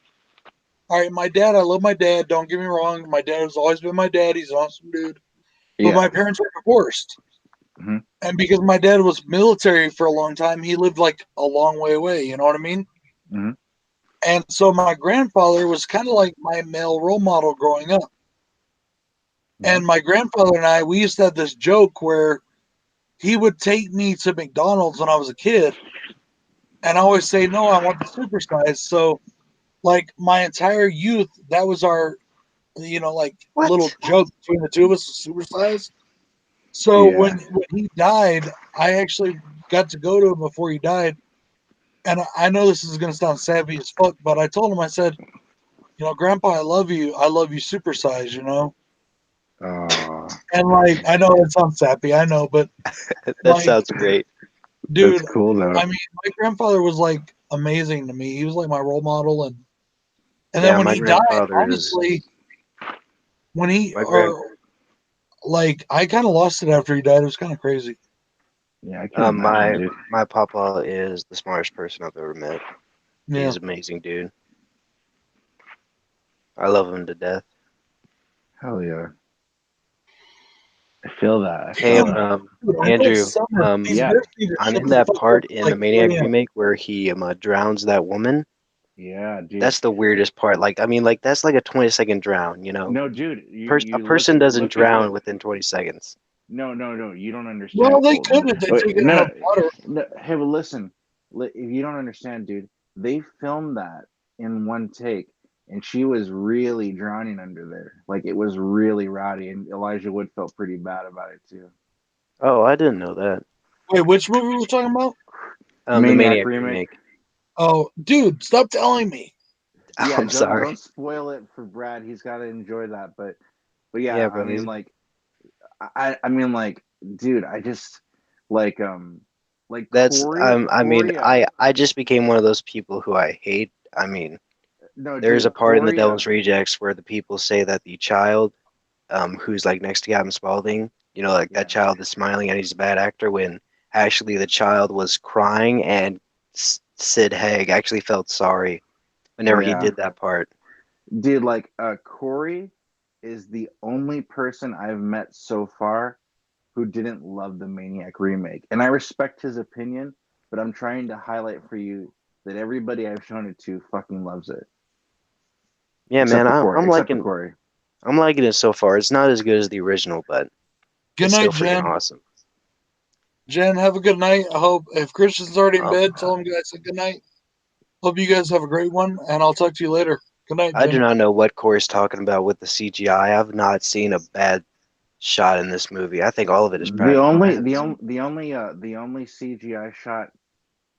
all right, my dad, I love my dad, don't get me wrong. My dad has always been my dad. He's an awesome dude. But Yeah. my parents were divorced. Mhm. And because my dad was military for a long time, he lived like a long way away, you know what I mean? Mhm. And so my grandfather was kind of like my male role model growing up. Mhm. And my grandfather and I, we used to have this joke where he would take me to McDonald's when I was a kid, and I always say, no, I want the supersize. So, like, my entire youth, that was our, like little What? joke between the two of us, supersize. So Yeah. when he died, I actually got to go to him before he died. And I know this is going to sound savvy as fuck, but I told him, I said, Grandpa, I love you. I love you supersize, Oh, And like, I know it sounds sappy, I know, but That like, sounds great. that's dude, cool I though. mean, my grandfather was like amazing to me. He was like my role model, and then Yeah, when my he died, grandfather is honestly, when he my grand. or like I kind of lost it after he died. It was kind of crazy. Yeah, I can imagine, My dude. my papa is the smartest person I've ever met. Yeah. He's an amazing dude. I love him to death. Hell yeah. I feel that. I Hey, feel that. Dude, I know it's Andrew, summer. These Yeah. bears need to I'm shut in the that fuck up. part It's in the like Maniac 2 a.m. remake where he drowns that woman. Yeah, dude. That's the weirdest part. Like, I mean, like that's like a 20-second drown, No, dude, A you person doesn't look at drown the within 20 seconds. no, you don't Well, understand, they Colton. could if they Wait, took it in the water. no. Hey, well, listen. If you don't understand, dude, they filmed that in one take, and she was really drowning under there. Like it was really rowdy, and Elijah Wood felt pretty bad about it too. Oh, I didn't know that. Wait, which movie were we talking about? The Maniac Maniac remake. remake. Oh, dude, stop telling me. Yeah, I'm sorry. don't spoil it for Brad. He's got to enjoy that. But yeah, Yeah, I bro. mean, like, I mean, like, dude, I just like That's Corey, I mean, Corey, I just became one of those people who I hate. I mean, no, there's a dude, part in the Corey, Devil's Rejects where the people say that the child, who's like next to Captain Spaulding, you know, like yeah, that child is smiling and he's a bad actor when actually the child was crying and Sid Haig actually felt sorry whenever he yeah, did that part. dude, like, Corey is the only person I've met so far who didn't love the Maniac remake, and I respect his opinion, but I'm trying to highlight for you that everybody I've shown it to fucking loves it, Yeah, except man, for Corey, I'm except for liking Corey. I'm liking it so far. It's not as good as the original, but Good it's still night, freaking Jen. awesome. Jen, have a good night. I hope if Christian's already in Um, bed, tell him guys a good night. Hope you guys have a great one, and I'll talk to you later. Good night, I do Jen. not know what Corey's talking about with the CGI. I've not seen a bad shot in this movie. I think all of it is The practical only, the effects. only, the only CGI shot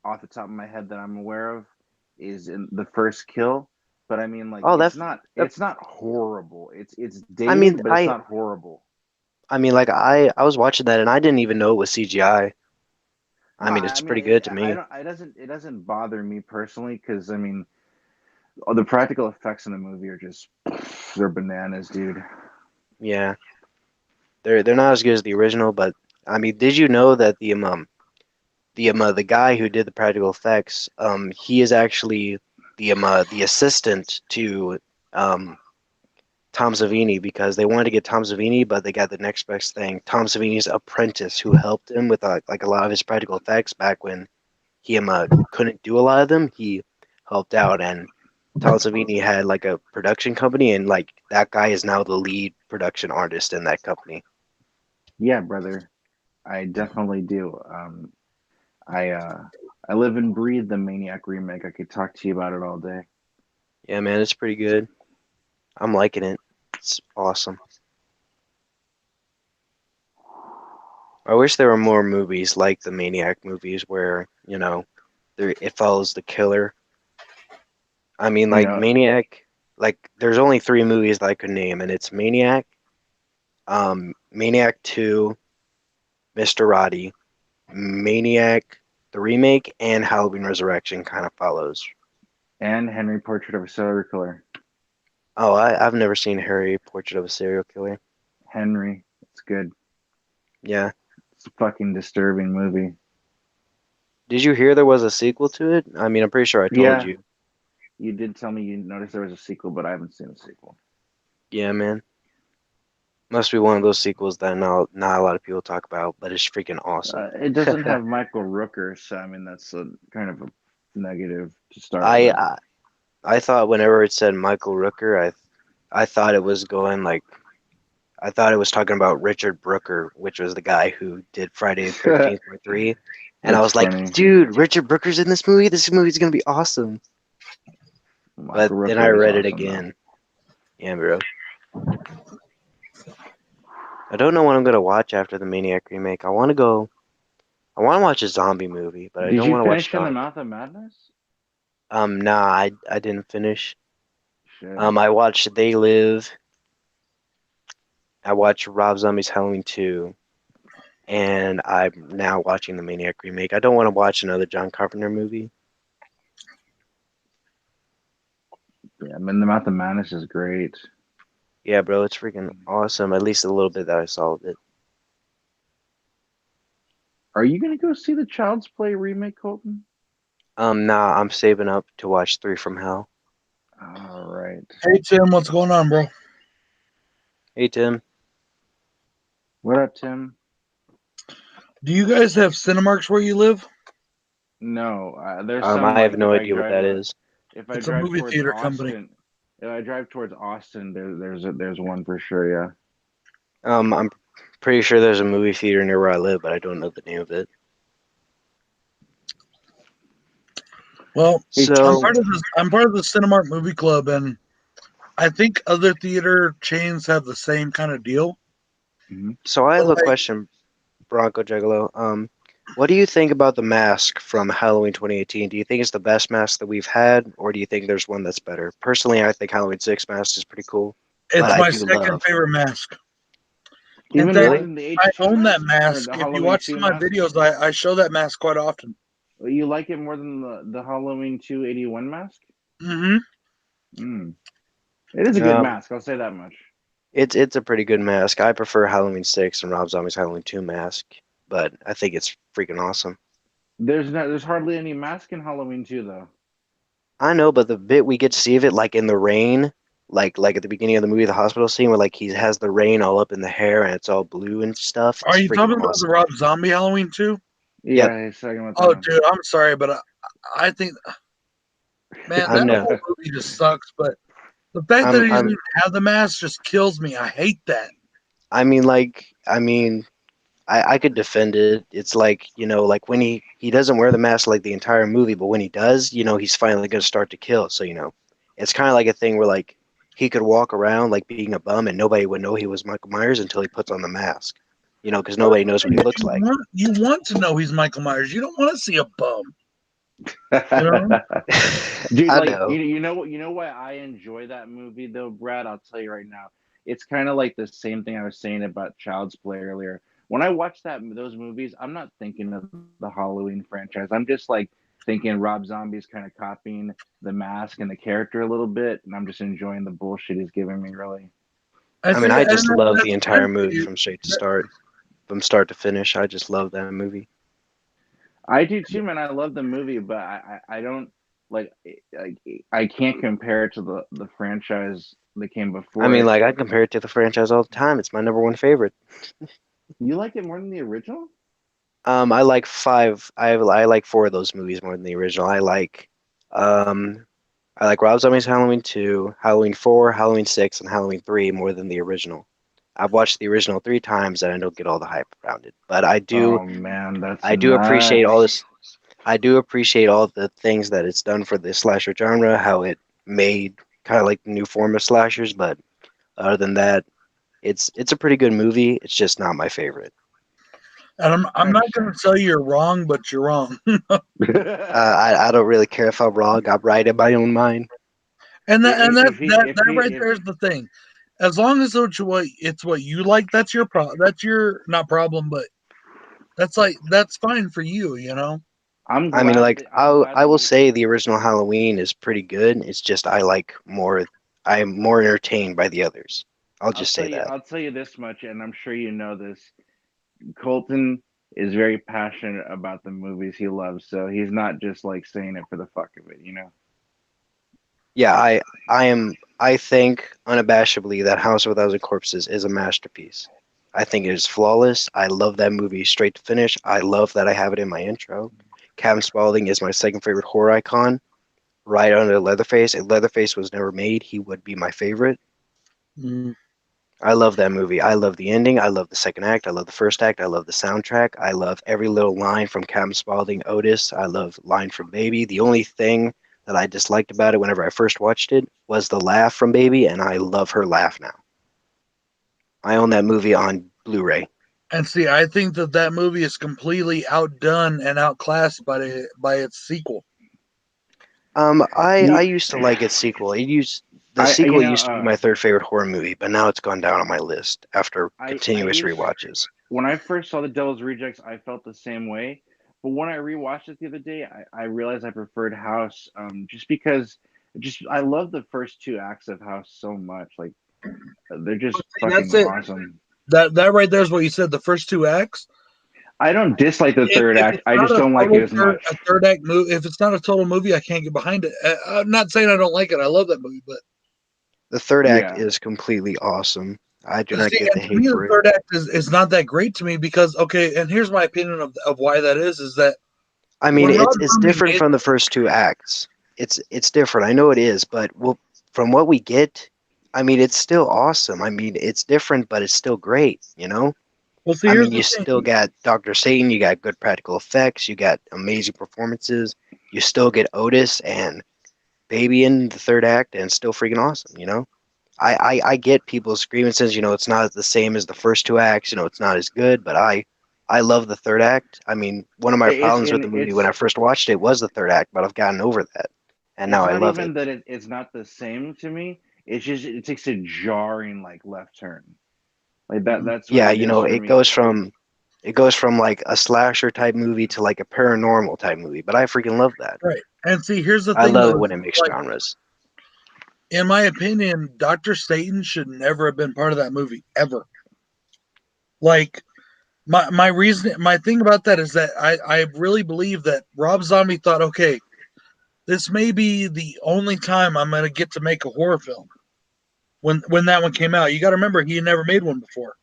off the top of my head that I'm aware of is in the first kill. But I mean, like, Oh, that it's not horrible. It's I mean, dated, but it's not horrible. I mean, like I was watching that and I didn't even know it was CGI. I No, mean, I it's mean, pretty good to I me. don't. It doesn't bother me personally because I mean, the practical effects in the movie are just they're bananas, dude. Yeah, they're not as good as the original, but I mean, did you know that the guy who did the practical effects, he is actually the assistant to um Tom Savini because they wanted to get Tom Savini, but they got the next best thing, Tom Savini's apprentice who helped him with like a lot of his practical effects back when he couldn't do a lot of them. He helped out, and Tom Savini had like a production company, and like that guy is now the lead production artist in that company. Yeah, brother, I definitely do. I I live and breathe the Maniac remake. I could talk to you about it all day. Yeah, man, it's pretty good. I'm liking it. It's awesome. I wish there were more movies like the Maniac movies where, you know, it follows the killer. I mean, You like know, Maniac, like there's only three movies that I could name, and it's Maniac, Maniac 2, Mr. Roddy, Maniac, the remake, and Halloween Resurrection kind of follows. and Henry Portrait of a Serial Killer. Oh, I've never seen Harry Portrait of a Serial Killer. Henry, it's good. Yeah. It's a fucking disturbing movie. Did you hear there was a sequel to it? I mean, I'm pretty sure I told Yeah, you. you did tell me you noticed there was a sequel, but I haven't seen a sequel. Yeah, man. Must be one of those sequels that not a lot of people talk about, but it's freaking awesome. It doesn't have Michael Rooker, so I mean that's a kind of a negative to start I, with. I I thought whenever it said Michael Rooker, I thought it was going like I thought it was talking about Richard Brooker, which was the guy who did Friday the 13th Part 3. And I That's was like, funny. dude, Richard Brooker's in this movie? This movie's gonna be awesome. But Michael then I Rooker is read it awesome though. again. Yeah, bro. I don't know what I'm gonna watch after the Maniac remake. I wanna watch a zombie movie, but I Did don't you wanna watch finish In the Dawn. Mouth of Madness? Nah, I didn't finish. Shit. I watched They Live. I watched Rob Zombie's Halloween 2. And I'm now watching the Maniac remake. I don't want to watch another John Carpenter movie. Yeah, In the Mouth of Madness is great. Yeah, bro, it's freaking awesome. At least a little bit that I saw of it. Are you gonna go see the Child's Play remake, Colton? Nah, I'm saving up to watch Three from Hell. All right. Hey, Tim, what's going on, bro? Hey, Tim. What up, Tim? Do you guys have Cinemarks where you live? No, there's some I have like no idea what that is. if I It's a drive movie towards theater company. Austin, if I drive towards Austin, there's one for sure. Yeah. I'm pretty sure there's a movie theater near where I live, but I don't know the name of it. Well, Hey, I'm So, part of this. I'm part of the Cinemark Movie Club, and I think other theater chains have the same kind of deal. mhm. so I But have a like, question, Bronco Juggalo. What do you think about the mask from Halloween 2018? Do you think it's the best mask that we've had, or do you think there's one that's better? Personally, I think Halloween 6 mask is pretty cool, but It's I my do second love. favorite mask. In Even more fact, Really? than the I H2 own that mask or mask. the If you Halloween watch 2 some of my mask? videos, I show that mask quite often. You like it more than the Halloween 281 mask? Hmm. Mm. It is a good Um, mask, I'll say that much. it's a pretty good mask. I prefer Halloween 6 and Rob Zombie's Halloween 2 mask, but I think it's freaking awesome. There's hardly any mask in Halloween 2 though. I know, but the bit we get to see of it, like in the rain, like at the beginning of the movie, the hospital scene where like he has the rain all up in the hair and it's all blue and stuff. Are It's you freaking talking about the awesome. Rob Zombie Halloween too? Yep, Yeah, he's talking about that Oh, one. dude, I'm sorry, but I think, man, I that know. whole movie just sucks. But the fact that I'm he doesn't I'm even have the mask just kills me. I hate that. I mean I could defend it. It's like, like when he doesn't wear the mask like the entire movie, but when he does, he's finally gonna start to kill. So, it's kind of like a thing where like he could walk around like being a bum and nobody would know he was Michael Myers until he puts on the mask. Because Well, nobody knows what he looks like. you want to know he's Michael Myers. You don't want to see a bum. You know? Dude, I like know. you know why I enjoy that movie though, Brad? I'll tell you right now. It's kind of like the same thing I was saying about Child's Play earlier. When I watch those movies, I'm not thinking of the Halloween franchise. I'm just like thinking Rob Zombie's kind of copying the mask and the character a little bit, and I'm just enjoying the bullshit he's giving me, really. I I mean, think, I and just love the that's fine entire for movie you. from start to finish. I just love that movie. I do too, man. I love the movie, but I don't like I can't compare it to the franchise that came I before mean, it. like I compare it to the franchise all the time. It's my number one favorite. You like it more than the original? I like five. I like four of those movies more than the original. Um, I like Rob Zombie's Halloween 2, Halloween 4, Halloween 6, and Halloween 3 more than the original. I've watched the original three times and I don't get all the hype around it. But Oh man, that's I do appreciate all nuts. this. I do appreciate all the things that it's done for the slasher genre, how it made kind of like the new form of slashers. But other than that, it's a pretty good movie. It's just not my favorite. And I'm not going Interesting. to tell you you're wrong, but you're wrong. I don't really care if I'm wrong. I'm right in my own mind. And If that he right if there is the thing. As long as it's what you like, that's your that's your not problem, but that's fine for you, you know. I mean, like I'm glad I that will you say the original Halloween is pretty good. It's just I like more. I'm more entertained by the others. I'll just say that. I'll tell you this much, and I'm sure you know this. Colton is very passionate about the movies he loves, so he's not just like saying it for the fuck of it, you know. Yeah, I think unabashedly that House of a Thousand Corpses is a masterpiece. I think it is flawless. I love that movie straight to finish. I love that I have it in my intro. Kevin Spaulding is my second favorite horror icon, right under Leatherface. If Leatherface was never made, he would be my favorite. Mm. I love that movie. I love the ending. I love the second act. I love the first act. I love the soundtrack. I love every little line from Captain Spaulding, Otis. I love line from Baby. The only thing that I disliked about it whenever I first watched it was the laugh from Baby, and I love her laugh now. I own that movie on Blu-ray. And see, I think that movie is completely outdone and outclassed by its sequel. I You, used to like its sequel. The you sequel know, used to be my third favorite horror movie, but now it's gone down on my list after I continuous used rewatches. when I first saw The Devil's Rejects, I felt the same way. But when I rewatched it the other day, I realized I preferred House, just because just I love the first two acts of House so much. Like they're just See, that's fucking it. awesome. That right there is what you said. The first two acts. I don't dislike the third If act. it's I not just don't like it as a much. third act movie, if it's not a total movie, I can't get behind it. I'm not saying I don't like it. I love that movie, but The third act Yeah. is completely awesome. I do not see, get the and to me, hate the for it. third act is not that great to me because okay, and here's my opinion of why that is that I mean, when Rob it's Zombie different made from the first two acts. It's different. I know it is, but from what we get, I mean, it's still awesome. I mean, it's different, but it's still great. well, see, I here's mean, the you thing. still got Dr. Satan, you got good practical effects, you got amazing performances. You still get Otis and Baby in the third act, and it's still freaking awesome. I get people's grievances. It's not the same as the first two acts. It's not as good, but I I love the third act. I mean, one of my problems with the movie when I it's first watched it was the third act, but I've gotten over that, and now I not love even it. that it's not the same to me. It's just it takes a jarring like left turn. Like that's what Yeah, it you is know, for me. it goes from like a slasher type movie to like a paranormal type movie, but I freaking love that. Right. And see, here's the I thing love it though. when it makes Like, genres. in my opinion, Dr. Satan should never have been part of that movie ever. Like my reason, my thing about that is that I really believe that Rob Zombie thought, okay, this may be the only time I'm gonna get to make a horror film. When that one came out, you got to remember he had never made one before.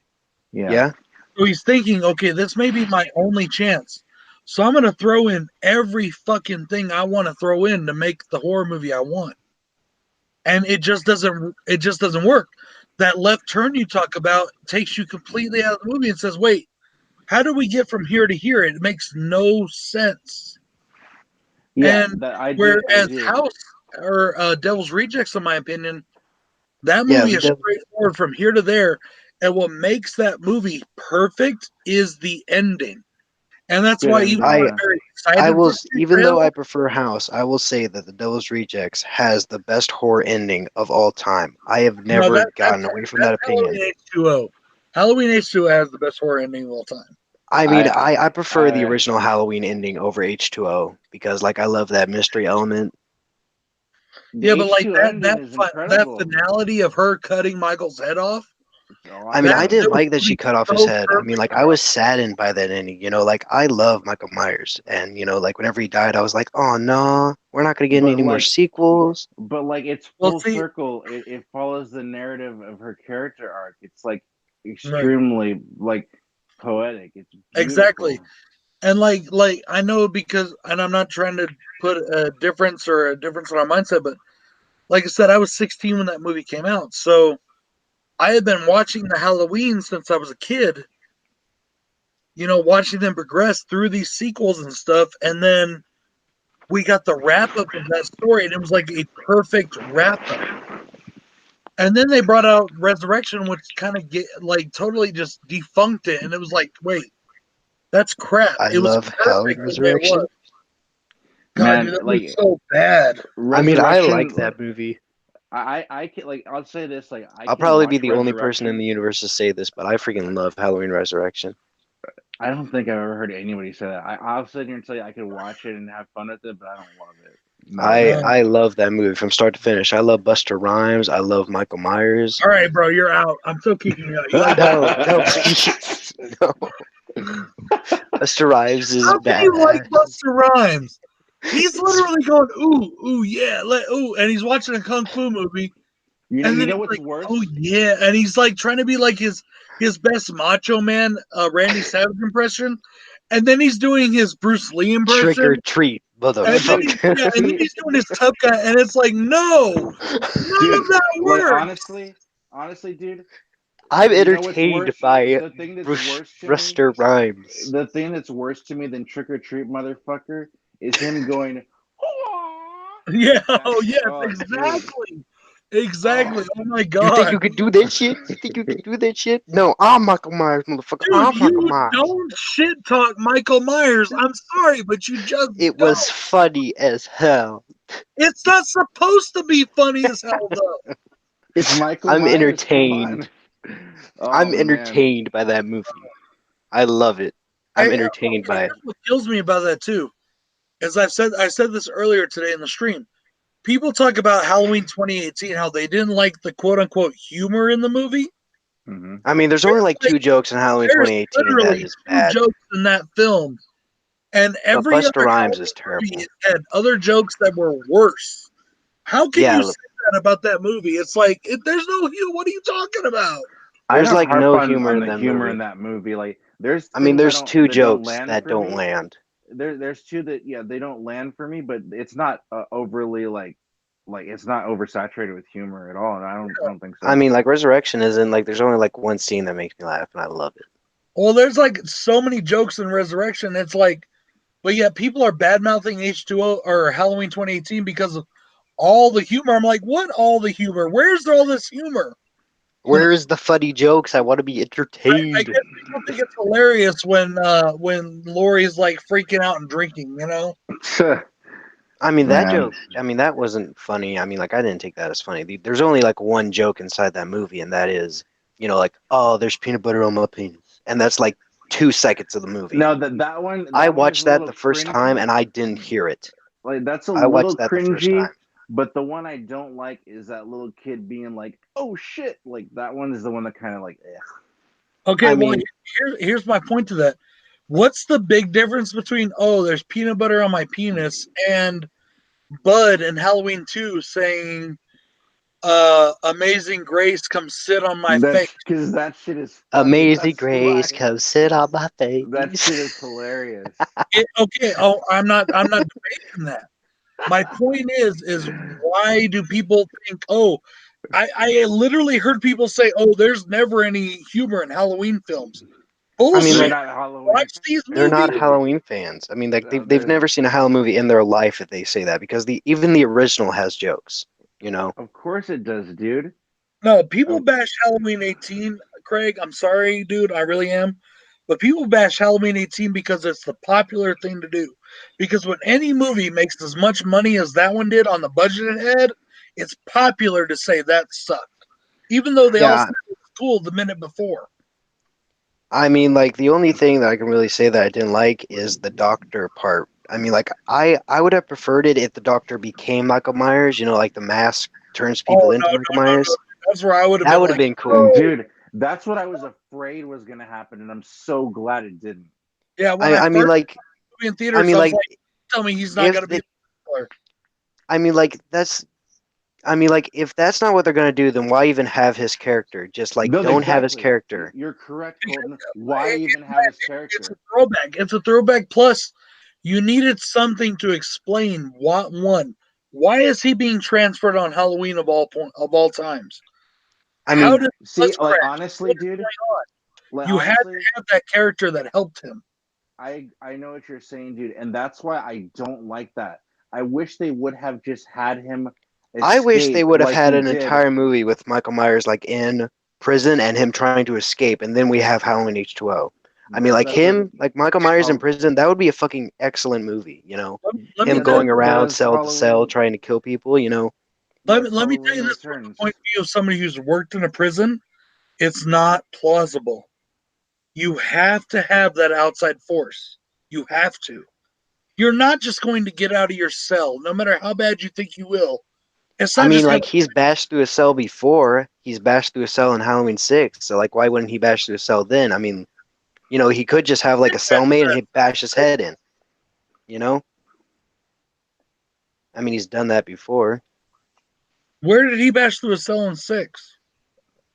Yeah. Yeah, So he's thinking, okay, this may be my only chance. So I'm gonna throw in every fucking thing I want to throw in to make the horror movie I want. And it just doesn't work. That left turn you talk about takes you completely out of the movie and says, wait, how do we get from here to here? It makes no sense. Yeah, And that I whereas do. House or Devil's Rejects, in my opinion, that yeah, movie is straightforward from here to there. And what makes that movie perfect is the ending. And that's Good why even ending, though I I'm yeah. very I excited will, for even Future though I Hell, prefer House, I will say that The Devil's Rejects has the best horror ending of all time. I have no, never gotten away from that that's opinion. Halloween H2O. Halloween H2O has the best horror ending of all time. I mean, I I prefer the I original Halloween ending over H2O because, like, I love that mystery element. the Yeah, but like H2 ending is that incredible. finality of her cutting Michael's head off, It's I mean, that I awesome. didn't was like that she cut off his so head. I mean, perfect, like, I bro. was saddened by that ending. You know, like, I love Michael Myers, and like, whenever he died, I was like, oh no, we're not gonna get But any more like sequels. but like it's Well, full see, circle. It follows the narrative of her character arc. It's like right, extremely like poetic. It's exactly. beautiful. And like I know because, and I'm not trying to put a difference in our mindset, but like I said, I was 16 when that movie came out, so I had been watching the Halloween since I was a kid. Watching them progress through these sequels and stuff, and then we got the wrap up of that story, and it was like a perfect wrap up. And then they brought out Resurrection, which kind of get like totally just defunked it, and it was like, wait, that's crap. I It was love Halloween perfect the way it was. Resurrection. God, dude, Man, that was like so bad. I mean, I like Resurrection. that movie. I can like I'll say this like I I'll can probably be watch the only person in Resurrection. the universe to say this, but I freaking love Halloween Resurrection. I don't think I've ever heard anybody say that. I'll sit here and tell you I could watch it and have fun with it, but I don't love it. Not at I all. No. I love that movie from start to finish. I love Buster Rhymes. I love Michael Myers. All right, bro, you're out. I'm still kicking you out. You like No, no, please, no. Buster Rhymes is How can you like badass. Buster Rhymes? He's It's literally going, ooh, ooh, yeah, ooh, and he's watching a kung fu movie, and You then know he's what's like, oh worse? yeah, and he's like trying to be like his best Macho Man, Randy Savage impression, and then he's doing his Bruce Lee trick or impression, treat, No, dude. motherfucker. and then See, he's doing his tough guy, and it's like, no, none of dude, that like works. honestly, dude, I'm you know what's entertained worse? by The thing that's worse to me, Buster Rhymes. the thing that's worse to me than Trick or Treat, motherfucker, is him going, Yeah, that. oh yes, Oh, dude. exactly, Oh, exactly. Oh my You think god. you could do that shit? You think you could do that shit? No, I'm Michael Myers, motherfucker. Dude, I'm Michael you Myers. don't shit talk Michael Myers. I'm sorry, but you just It was don't. funny as hell. It's not supposed to be funny as hell, though. it's Michael I'm Myers. Come entertained. on. Oh I'm man. entertained by that movie. I love it. I'm I, entertained okay, by it. here's what kills me about that too. As I said this earlier today in the stream. People talk about Halloween 2018, how they didn't like the quote unquote humor in the movie. Hmm. I mean, there's only There's like like two jokes in Halloween there's 2018 that literally is two bad, jokes in that film, and but every other Buster Rhymes is Halloween movie terrible. had other jokes that were worse. How can Yeah, you say that about that movie? It's like there's no humor. What are you talking about? I there's don't like harp no humor on in the that humor in movie. that movie. Like there's I mean, things there's two that don't jokes land that for don't me. land. There's two that they don't land for me, but it's not overly like it's not oversaturated with humor at all, and I don't think I so. mean, like Resurrection isn't like there's only like one scene that makes me laugh, and I love it. Well, there's like so many jokes in Resurrection. It's like, but yet people are bad mouthing H2O or Halloween 2018 because of all the humor. I'm like, what? All the humor? Where's all this humor? Where's the funny jokes? I want to be I entertained. guess people think it's hilarious when Lori's like freaking out and drinking, you know. I mean, that Man. joke, I mean, that wasn't funny. I mean, like, I didn't take that as funny. There's only like one joke inside that movie, and that is, like, oh, there's peanut butter on my penis. And that's like 2 seconds of the movie. No, that one I is watched a that little the first cringy. time, and I didn't hear it. Like that's a I little watched that the first cringy. time. But the one I don't like is that little kid being like, "Oh shit!" Like that one is the one that kind of like, Okay, I well, mean, here's my point to that. What's the big difference between there's peanut butter on my penis and Bud in Halloween 2 saying Amazing Grace, come sit on my face? that's because that shit is funny. Amazing That's why Grace, come sit on my face. that shit is hilarious. Okay, I'm not debating that. My point is why do people think, I literally heard people say, there's never any humor in Halloween films. I mean, They're Bullshit. like, not Halloween. Watch these they're not movies. Halloween fans. I mean, like, No, they've never seen a Halloween movie in their life if they say that, because even the original has jokes, you know? Of course it does, dude. No, people Oh, bash Halloween 18, Craig. I'm sorry, dude. I really am. But people bash Halloween 18 because it's the popular thing to do. Because when any movie makes as much money as that one did on the budget it had, it's popular to say that sucked. Even though they all Yeah, said it was cool the minute before. I mean, like, the only thing that I can really say that I didn't like is the doctor part. I mean, like, I would have preferred it if the doctor became Michael Myers, like the mask turns people Oh, no, into no, Michael no, no. Myers. That's where I would have That been would have like, been cool. oh. dude, that's what I was afraid was gonna happen, and I'm so glad it didn't. Yeah, when I, I I mean, first like, movie in I theaters, mean, I was like, like, tell me he's not if going to be they, a killer. I mean, like, if that's not what they're gonna do, then why even have his character? Just like No, don't have his exactly. character. You're correct, Colton. Why even have his It's a character? throwback. It's a throwback. Plus, you needed something to explain what one. Why is he being transferred on Halloween of all times? I How mean, did See, bus like crash? honestly, What's dude, going on? like You had to honestly, have that character that helped him. I know what you're saying, dude, and that's why I don't like that. I wish they would have just had him I wish they escape would have like had he an did. entire movie with Michael Myers like in prison and him trying to escape, and then we have Halloween H2O. I mean, like That's a him, like Michael Myers in how. prison, that would be a fucking excellent movie, Let me Him Yeah, tell you. going around does cell to cell Halloween? trying to kill people. That's Let me tell Halloween you this from the Returns. point of view of somebody who's worked in a prison. It's not plausible. You have to have that outside force. You have to. You're not just going to get out of your cell, no matter how bad you think you will. It's I not mean, just going like to. he's bashed through a cell before. He's bashed through a cell in Halloween 6. So like, why wouldn't he bash through a cell then? I mean, he could just have like a cellmate and he'd bash his head in. You know? I mean, he's done that before. Where did he bash through a cell in 6?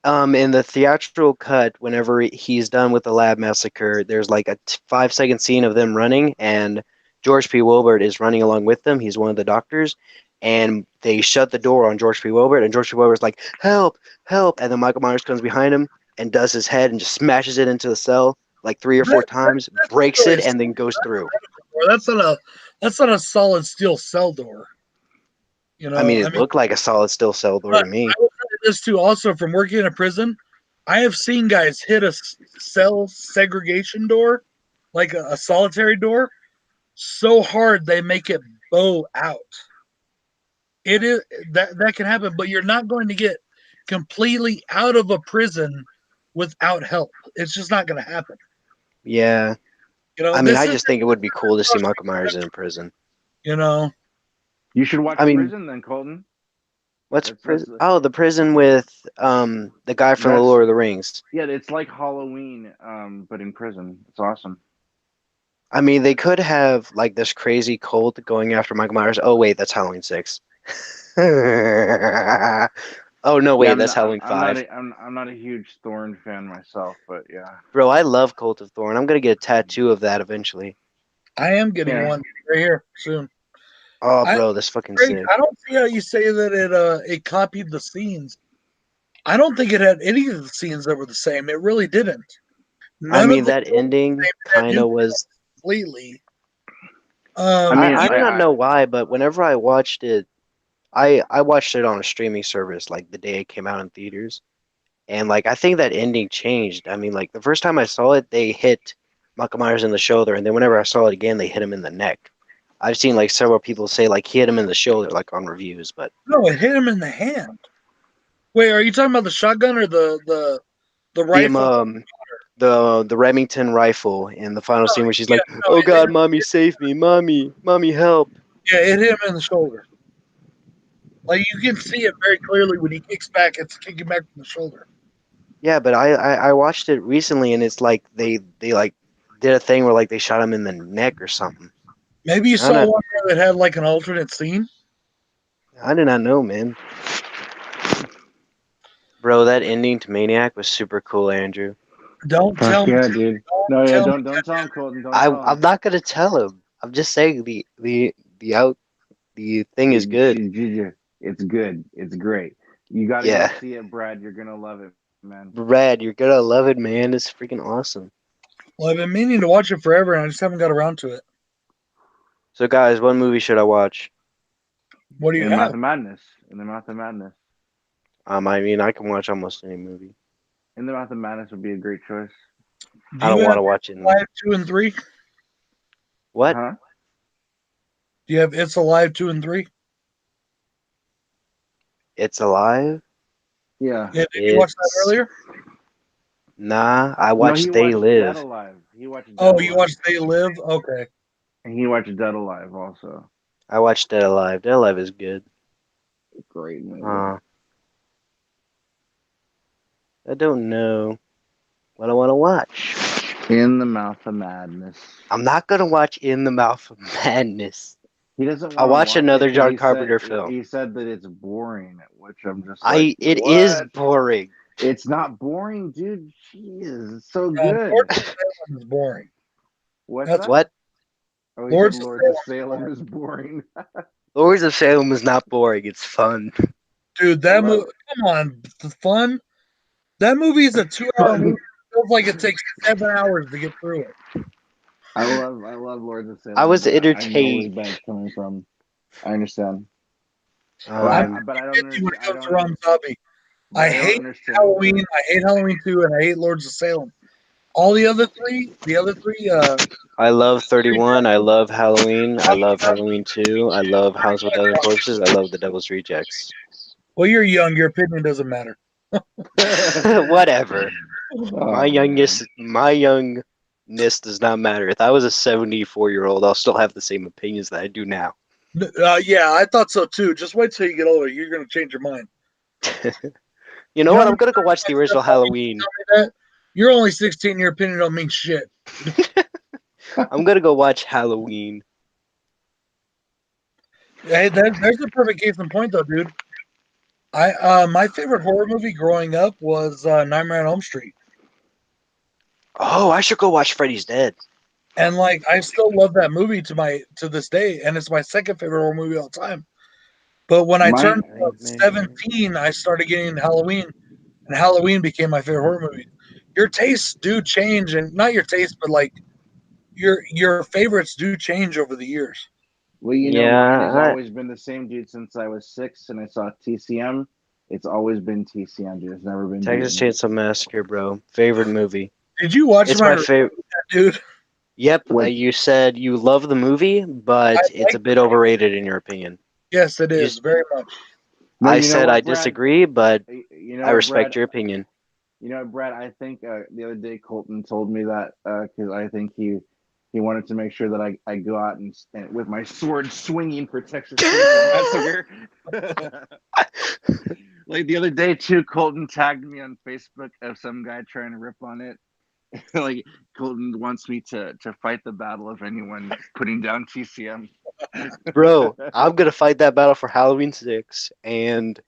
In the theatrical cut, whenever he's done with the lab massacre, there's like a 5 second scene of them running, and George P. Wilbert is running along with them. He's one of the doctors, and they shut the door on George P. Wilbert, and George P. Wilbert's like, "Help, help!" And then Michael Myers comes behind him and does his head and just smashes it into the cell like 3 or 4 times, That's breaks really it, and then goes through. that's not a solid steel cell door. I mean, I it mean, looked like a solid steel cell door but to me. I will tell you this too. Also, from working in a prison, I have seen guys hit a cell segregation door, like a solitary door, so hard they make it bow out. It is that can happen, but you're not going to get completely out of a prison without help. It's just not going to happen. Yeah. I mean, This I is just think it would be cool to see Michael Myers in prison. you know. You should watch I mean, Prison then, Colton. what's That's prison? Oh, the prison with the guy from the that's Lord of the Rings. yeah. It's like Halloween, but in prison. It's awesome. I mean, they could have like this crazy cult going after Michael Myers. Oh wait, that's Halloween 6. Oh no, Yeah, wait, that's Halloween 5. I'm not a huge Thorn fan myself, but yeah. Bro, I love Cult of Thorn. I'm gonna get a tattoo of that eventually. I am getting Yeah. one right here soon. Oh, I bro, that's fucking Craig, sick. I don't see how you say that it copied the scenes. I don't think it had any of the scenes that were the same. It really didn't. I None of mean, them that were the ending same. It had kind new of was. completely. I mean, I do not Even know why, but whenever I watched it, I watched it on a streaming service like the day it came out in theaters. And like I think that ending changed. I mean, like the first time I saw it, they hit Michael Myers in the shoulder, and then whenever I saw it again, they hit him in the neck. I've seen like several people say like he hit him in the shoulder, like on reviews, but No, it hit him in the hand. Wait, are you talking about the shotgun or the the rifle? the Remington rifle in the final scene where she's Yeah, like, no, "Oh it hit God, him, mommy, save me, mommy, help!" yeah, it hit him in the shoulder. Like you can see it very clearly when he kicks back. It's kicking back from the shoulder. Yeah, but I watched it recently, and it's like they like did a thing where like they shot him in the neck or something. Maybe you I don't saw know. one where that had like an alternate scene. I did not know, man. Bro, that ending to Maniac was super cool, Andrew. Don't Fuck tell me. yeah, dude. Don't No, yeah, tell me. don't tell him, Colton. Don't tell I'm him. not gonna tell him. I'm just saying the thing is good. It's good. It's great. You got to go Yeah, see it, Brad. You're gonna love it, man. Brad, you're gonna love it, man. It's freaking awesome. Well, I've been meaning to watch it forever, and I just haven't got around to it. So, guys, what movie should I watch? What do In you the Mouth have? of Madness. In the Mouth of Madness. I mean, I can watch almost any movie. In the Mouth of Madness would be a great choice. Do I you don't want have to watch it. Live 2 and 3? Do What? Huh? you have It's Alive 2 and 3? It's Alive? Yeah. Yeah, did you watch that It's earlier? Nah. I No, he watched They watched Dead Live. Alive. He watched Dead Oh, you Alive. watched They Live? Okay. And he watched Dead Alive also. I watched Dead Alive. Dead Alive is good. Great movie. I don't know what I want to watch. In the Mouth of Madness. I'm not gonna watch In the Mouth of Madness. He doesn't I'll want to watch watch another it because John Carpenter film. he said that it's boring, which I'm just like, It is what? boring. It's not boring, dude. Jeez, it's so No, good. Lords of Salem is boring. What's That's that? What? Oh, he said Lords of Lords of Salem. Salem is boring. Lords of Salem is not boring. It's fun. Dude, I that love movie, come on, the fun. That movie is a 2 hour movie. fun. It feels like it takes 7 hours to get through it. I love Lords of I Salem, was but I know where entertained. Ben's coming from. I understand. I'm But I don't with you when it I comes to don't Rob Zombie. but I I don't hate understand Halloween. I hate Halloween 2, and I hate Lords of Salem. All the other three, I love 31. I love Halloween. I love Halloween 2. I love House with Other Corpses. I love The Devil's Rejects. well, you're young. Your opinion doesn't matter. Whatever. Oh, man. My youngness does not matter. If I was a 74-year-old, I'll still have the same opinions that I do now. Yeah, I thought so too. Just wait till you get older. You're gonna change your mind. You know You know what? how I'm many gonna go times watch my the original stepmom used to Halloween. tell me that? You're only 16. Your opinion don't mean shit. I'm gonna go watch Halloween. Hey, there's a perfect case in point, though, dude. My favorite horror movie growing up was Nightmare on Elm Street, Oh, I should go watch Freddy's Dead. and like I still love that movie to this day, and it's my second favorite horror movie of all time. But when I My turned 17, I started getting into Halloween, and Halloween became my favorite horror movie. Your tastes do change, and not your tastes, but like your favorites do change over the years. Well, you know, mine has Yeah, always been the same, dude, since I was 6 and I saw TCM. It's always been TCM, dude. It's never been Texas Dayton. Chainsaw Massacre, bro. Favorite movie. Did you watch It's my my review, favorite. dude? Yep, What? you said you love the movie, I but it's like a bit overrated in your opinion. Yes, it You, is very much. No, I you know said I what, Brad? disagree, but You know I what, Brad? respect your opinion. You know what, Brad? I think the other day Colton told me that because I think he wanted to make sure that I go out and with my sword swinging for Texas Chainsaw Massacre. Like the other day too, Colton tagged me on Facebook of some guy trying to rip on it. Like Colton wants me to fight the battle of anyone putting down TCM. Bro, I'm gonna fight that battle for Halloween 6, and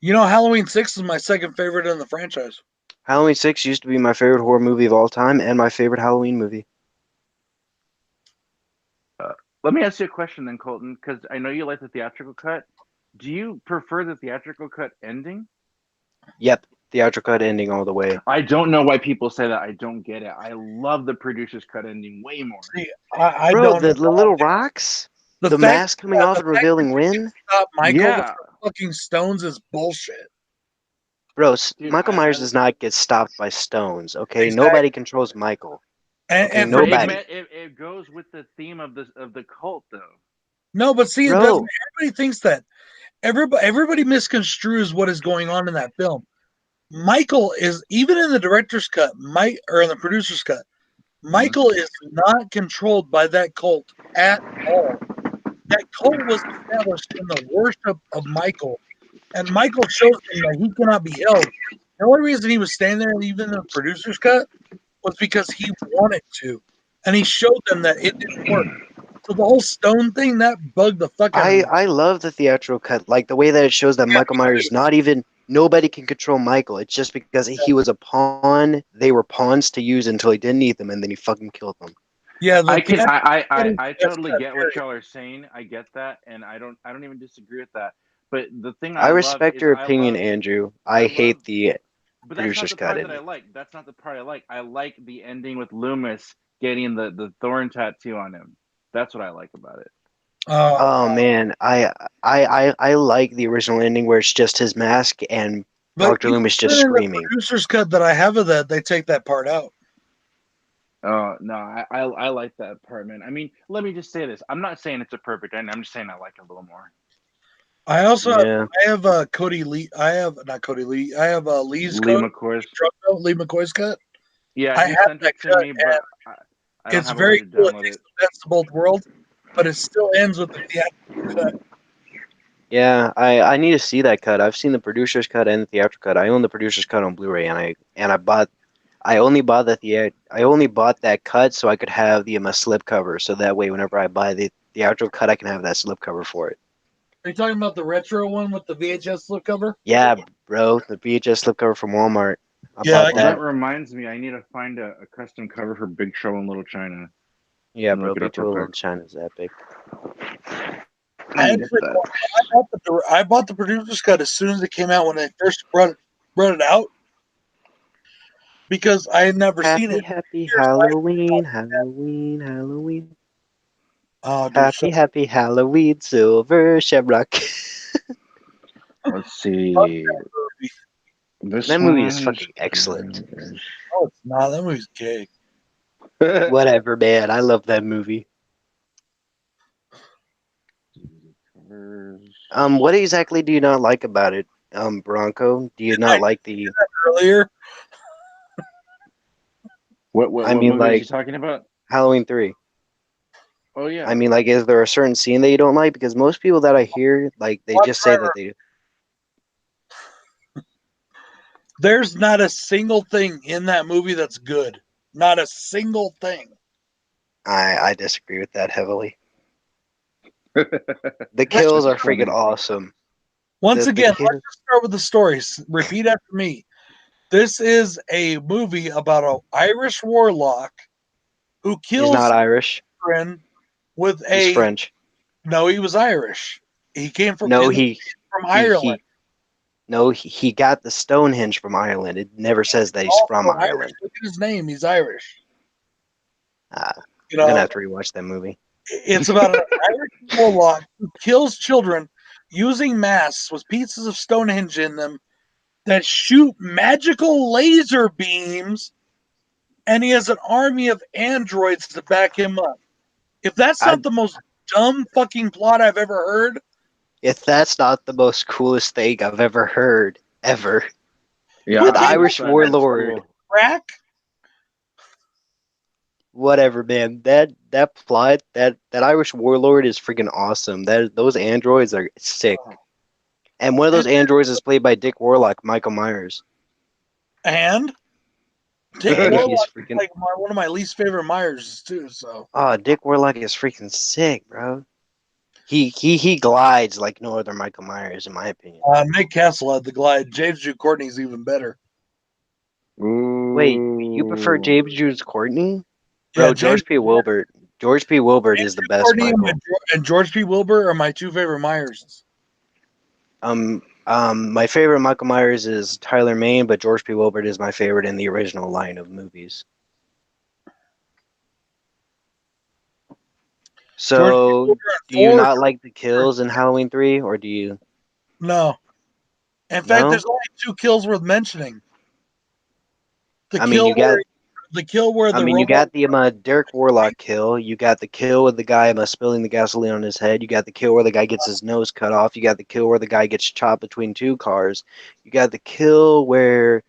You know, Halloween 6 is my second favorite in the franchise. Halloween 6 used to be my favorite horror movie of all time and my favorite Halloween movie. Let me ask you a question then, Colton, because I know you like the theatrical cut. Do you prefer the theatrical cut ending? Yep, theatrical cut ending all the way. I don't know why people say that. I don't get it. I love the producer's cut ending way more. See, I Bro, don't the know. little rocks, the fact, mask coming off the and fact revealing that you Rin. can stop Michael with Yeah. the fucking stones is bullshit. Bro, Dude, Michael Myers does not get stopped by stones. Okay, Exactly. nobody controls Michael. Okay, And for But nobody. it goes with the theme of the cult, though. no, but see, it Bro, doesn't. Everybody thinks that. Everybody misconstrues what is going on in that film. Michael is even in the director's cut, or in the producer's cut. Michael is not controlled by that cult at all. That cult was established in the worship of Michael, and Michael shows them that he cannot be held. The only reason he was standing there, even in the producer's cut, was because he wanted to, and he showed them that it didn't work. So the whole stone thing that bugged the fuck out of me. I love the theatrical cut, like the way that it shows that Michael Myers not even nobody can control Michael. It's just because he was a pawn. They were pawns to use until he didn't need them, and then he fucking killed them. Yeah, I totally get what y'all are saying. I get that, and I don't even disagree with that. But the thing I I love respect is your opinion, Andrew. I hate the but that's not producer's the cut part in that I it. like. That's not the part I like. I like the ending with Loomis getting the thorn tattoo on him. That's what I like about it. Oh man, I like the original ending where it's just his mask and but Dr. Loomis just even in the screaming. producer's cut that I have of that, they take that part out. Oh no, I like that part, man. I mean, let me just say this. I'm not saying it's a perfect ending. I'm just saying I like it a little more. I also Yeah. I have Cody Lee. I have not Cody Lee. I have Lee's Lee cut. McCoy's. Lee McCoy's cut. Yeah, I he have sent that it to cut, me, and but I don't it's have a way very to cool. It download takes it. the best of both worlds, but it still ends with the theatrical cut. Yeah, I need to see that cut. I've seen the producer's cut and the theatrical cut. I own the producer's cut on Blu-ray, and I only bought I only bought that cut so I could have the slipcover. So that way, whenever I buy the theatrical cut, I can have that slipcover for it. Are you talking about the retro one with the VHS slipcover? Yeah, bro, the VHS slipcover from Walmart. I Yeah, bought Well, that that. reminds me, I need to find a custom cover for Big Trouble in Little China. Yeah, Let me bro, look it Big up real Trouble in quick. Little China's epic. Let I me get actually that. I bought the producer's cut as soon as it came out when they first brought it out because I had never seen Happy, it. happy Years later, Halloween, Halloween, Halloween. oh, dude, Happy, happy Halloween, Silver Shamrock. Let's fuck see. that movie. This That movie is one fucking excellent. No, it's not. That movie's gay. is. Whatever, man. I love that movie. What exactly do you not like about it, Bronco? Do you I not did like the? that earlier. I What mean, movie is he like talking about? Halloween 3. Oh yeah. I mean, like, is there a certain scene that you don't like? Because most people that I hear, like, they Watch just say that Forever. they. There's not a single thing in that movie that's good. Not a single thing. I disagree with that heavily. The Let's kills are just, freaking awesome. once The again, let's kill. just start with the stories. Repeat after me. This is a movie about an Irish warlock who He's not kills Irish. children with He's a. French. No, he was Irish. He came from No, from he Ireland. he no he got the Stonehenge from Ireland. It never says that he's from Also Irish. Ireland. Look at his name. He's Irish. Uh, You I'm gonna know, have to rewatch that movie. it's about an Irish warlock who kills children using masks with pieces of Stonehenge in them that shoot magical laser beams, and he has an army of androids to back him up. If that's I not the most dumb fucking plot I've ever heard, If that's not the most coolest thing I've ever heard, ever. Yeah, An put I Irish just thought that's warlord. cool. crack. Whatever, man. That plot, that Irish warlord is freaking awesome. Those androids are sick. And one of those And, androids is played by Dick Warlock, Michael Myers. and Dick And Warlock he's is freaking like one of my least favorite Myers too. So oh, Dick Warlock is freaking sick, bro. He glides like no other Michael Myers, in my opinion. Nick Castle had the glide. James Jude Courtney's even better. Wait, you prefer Ooh. James Jude's Courtney? Yeah, Bro, James George P. Wilbur James is the Jude best Courtney Michael. and George P. Wilbur are my two favorite Myers. My favorite Michael Myers is Tyler Mane, but George P. Wilbur is my favorite in the original line of movies. George P. So, Wilbur and do you four. not like the kills in Halloween 3, or do you? No, In fact, No? there's only 2 kills worth mentioning. The I mean, kill you got. where I the mean, you robot. got the Derek Warlock kill. You got the kill with the guy spilling the gasoline on his head. You got the kill where the guy gets his nose cut off. You got the kill where the guy gets chopped between 2 cars. You got the kill where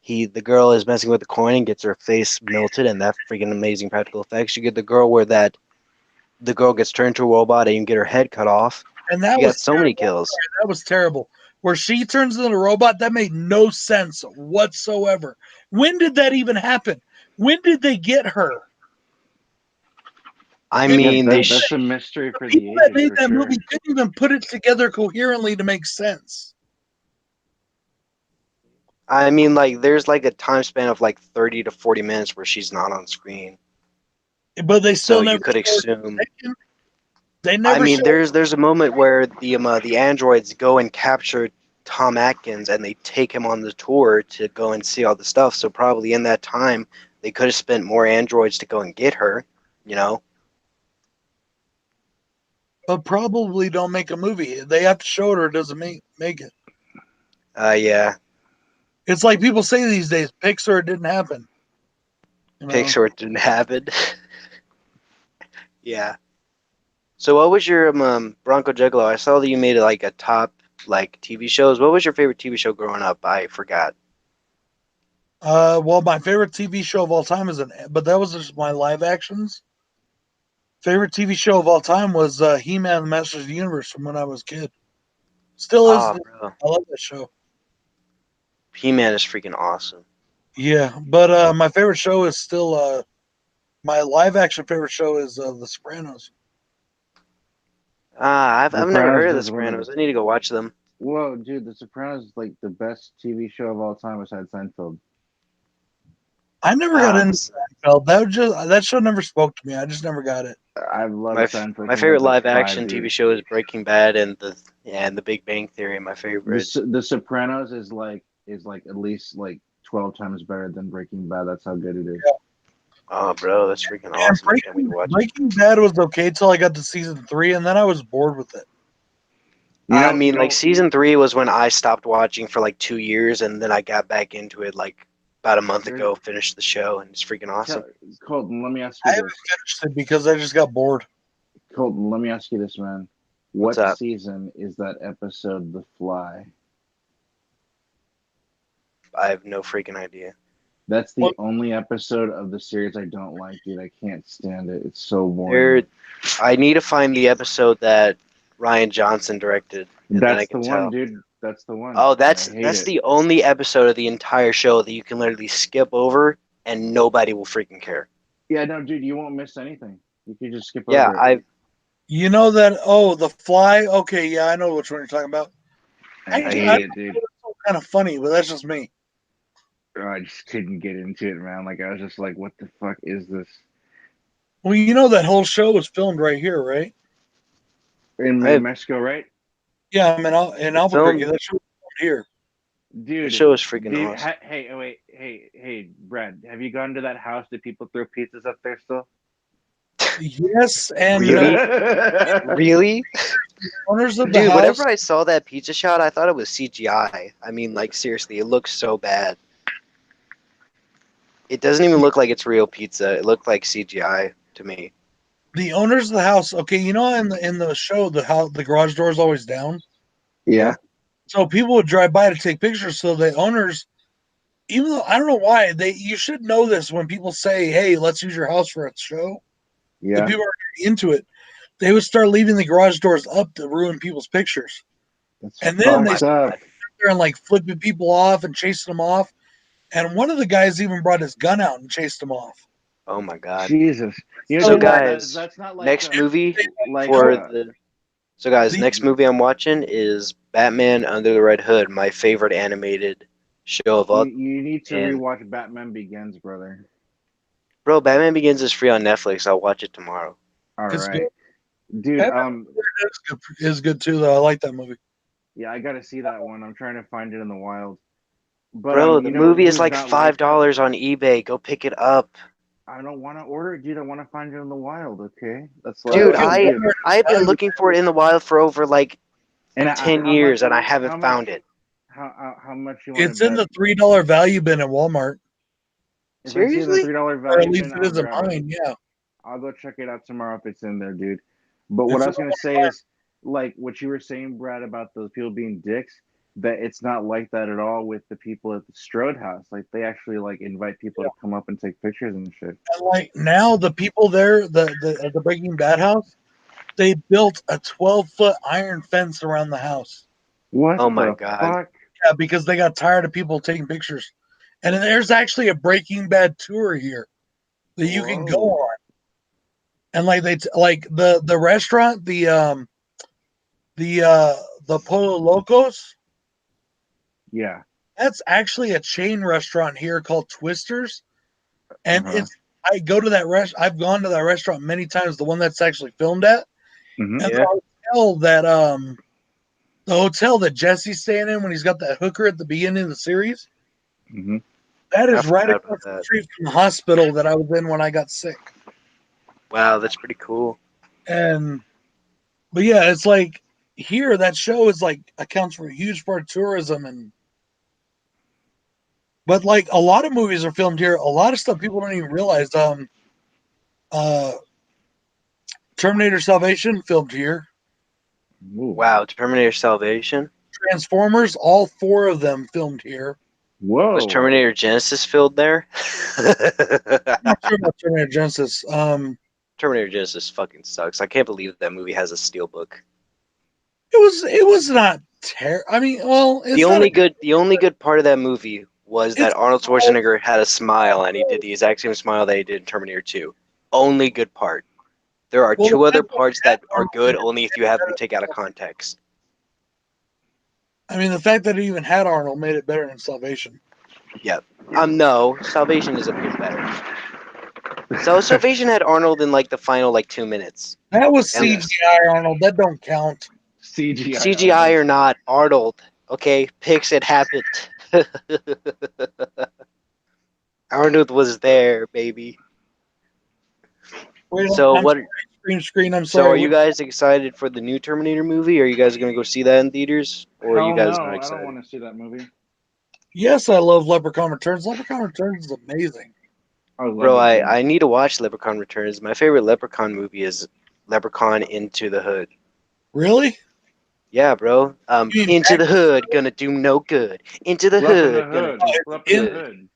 the girl is messing with the coin and gets her face melted, and that freaking amazing practical effects. You get the girl where the girl gets turned into a robot and you get her head cut off. And that You got was so many kills. That was terrible. Where she turns into a robot, that made no sense whatsoever. When did that even happen? When did they get her? I And mean, that's a mystery the for the people that ages made for that sure. movie couldn't even put it together coherently to make sense. I mean, like, there's like a time span of like 30 to 40 minutes where she's not on screen. But they still So never you could showed assume. her. They I never mean, showed. there's a moment where the androids go and capture Tom Atkins and they take him on the tour to go and see all the stuff. So probably in that time, they could have spent more androids to go and get her, you know? But probably don't make a movie. They have to show it or it doesn't make it. Yeah. It's like people say these days, Pixar didn't happen. You know? Pixar didn't happen. Yeah. So what was your Bronco Juggalo? I saw that you made like a top like TV shows. What was your favorite TV show growing up? I forgot. Well, my favorite TV show of all time but that was just my live actions. Favorite TV show of all time was He-Man and the Masters of the Universe from when I was a kid. Still is. Oh, bro. I love that show. He-Man is freaking awesome. Yeah, but my favorite show is still my live action favorite show is The Sopranos. I've never heard of The is one of Sopranos. I need to go watch them. Whoa, dude, The Sopranos is like the best TV show of all time besides Seinfeld. I never got into Seinfeld. That show never spoke to me. I just never got it. I've loved My Seinfeld. my since I was favorite like live 5, action dude. TV show is Breaking Bad and the Big Bang Theory. My favorite. The Sopranos is like at least like 12 times better than Breaking Bad. That's how good it is. Yeah. Oh, bro, that's freaking And awesome. I can't wait to watch it. Breaking Bad was okay till I got to season 3, and then I was bored with it. I mean, like season 3 was when I stopped watching for like 2 years, and then I got back into it like about a month ago. Finished the show, and it's freaking awesome. Colton, let me ask I you haven't this. finished it because I just got bored. Colton, let me ask you this, man. What's What up? season is that episode The Fly? I have no freaking idea. That's the What? only episode of the series I don't like, dude. I can't stand it. It's so boring. I need to find the episode that Ryan Johnson directed, and then I That's can the tell. one, dude. That's the one. Oh, I that's hate it. the only episode of the entire show that you can literally skip over, and nobody will freaking care. Yeah, no, dude, you won't miss anything. You can just skip Yeah, over it. You know that? Oh, The Fly. Okay, yeah, I know which one you're talking about. I Actually, hate it, dude. It's kind of funny, but that's just me. I just couldn't get into it, man. Like I was just like, what the fuck is this? Well, you know that whole show was filmed right here, right? In Right. Mexico, right? Yeah, I'm in Albuquerque. film- That show was filmed here. Dude, The show is freaking awesome. Hey, Brad, have you gone to that house? Do people throw pizzas up there still? Yes, and Really? Really? owners of the Dude, house. whenever I saw that pizza shot, I thought it was CGI. I mean, like, seriously, it looks so bad. It doesn't even look like it's real pizza. It looked like CGI to me. The owners of the house. Okay, you know in the show the garage door is always down. Yeah. So people would drive by to take pictures. So the owners, even though I don't know why, you should know this when people say, "Hey, let's use your house for a show." The Yeah. people are into it. They would start leaving the garage doors up to ruin people's pictures, That's and then they fucked sit up. there and like flipping people off and chasing them off. And one of the guys even brought his gun out and chased them off. Oh my god. Jesus. You So, know, guys, that's not like Next movie like So guys, The- next movie I'm watching is Batman Under the Red Hood, my favorite animated show of all. you need to and- rewatch Batman Begins, brother. Bro, Batman Begins is free on Netflix. I'll watch it tomorrow. All It's right. good. Dude, is good too, though. I like that movie. yeah, I gotta see that one. I'm trying to find it in the wild. But Bro, the you know movie is who's like not $5 on eBay. Go pick it up. I don't want to order it, dude. I want to find it in the wild. Okay, that's Dude, Okay. I've been looking for it in the wild for over like and 10 how years much- and I how haven't much- found it. How much you want It's to in bet? the $3 value bin at Walmart, If I see it in the Seriously? $3 or at value least bin, it I'll is in grab it. mine. Yeah, I'll go check it out tomorrow if it's in there, dude. But what it's I in was gonna say is, like what you were saying, Brad, about those people being dicks. That it's not like that at all with the people at the Strode House. Like they actually like invite people yeah. to come up and take pictures and shit. And like now, the people there, the Breaking Bad house, they built a 12-foot iron fence around the house. What Oh my the god. fuck? Yeah, because they got tired of people taking pictures. And then there's actually a Breaking Bad tour here that you can go Whoa. on. And like like the restaurant, the the Polo Locos, Yeah. that's actually a chain restaurant here called Twisters. And Uh-huh. I go to that I've gone to that restaurant many times, the one that's actually filmed at. Mm-hmm. And Yeah. the hotel that Jesse's staying in when he's got that hooker at the beginning of the series, Mm-hmm. that I is right forgot across about the that. street from the hospital that I was in when I got sick. Wow, that's pretty cool. And but yeah, it's like here that show is like accounts for a huge part of tourism. And but like a lot of movies are filmed here. A lot of stuff people don't even realize. Uh Terminator Salvation filmed here. Ooh. Wow, Terminator Salvation? Transformers, all four of them filmed here. Was Whoa. Terminator Genesis filmed there? I'm not sure about Terminator Genesis. Terminator Genesis fucking sucks. I can't believe that movie has a steelbook. It was not I mean, well, The it's not a only good part of that movie was that it's Arnold Schwarzenegger had a smile and he did the exact same smile that he did in Terminator 2. Only good part. There are well, two the other fact that parts it had that are good only if you have them taken out of context. I mean, the fact that it even had Arnold made it better than Salvation. Yep. No, Salvation is a bit better. So Salvation had Arnold in like the final like 2 minutes. That was And CGI Arnold. That don't count. CGI. CGI or not, Arnold. Okay, picks it happened. Arnold was there, baby. Wait, So I'm what? sorry, screen. I'm So sorry. are you guys excited for the new Terminator movie? Are you guys gonna go see that in theaters, or are you Hell guys no, not I don't excited? want to see that movie. Yes, I love Leprechaun Returns. Leprechaun Returns is amazing. I love Bro, that movie. I need to watch Leprechaun Returns. My favorite Leprechaun movie is Leprechaun Into the Hood. Really? Yeah, bro. You mean Into the Hood, gonna do no good. Into the Lep in the Hood, gonna hood. do Lep in the in good. hood.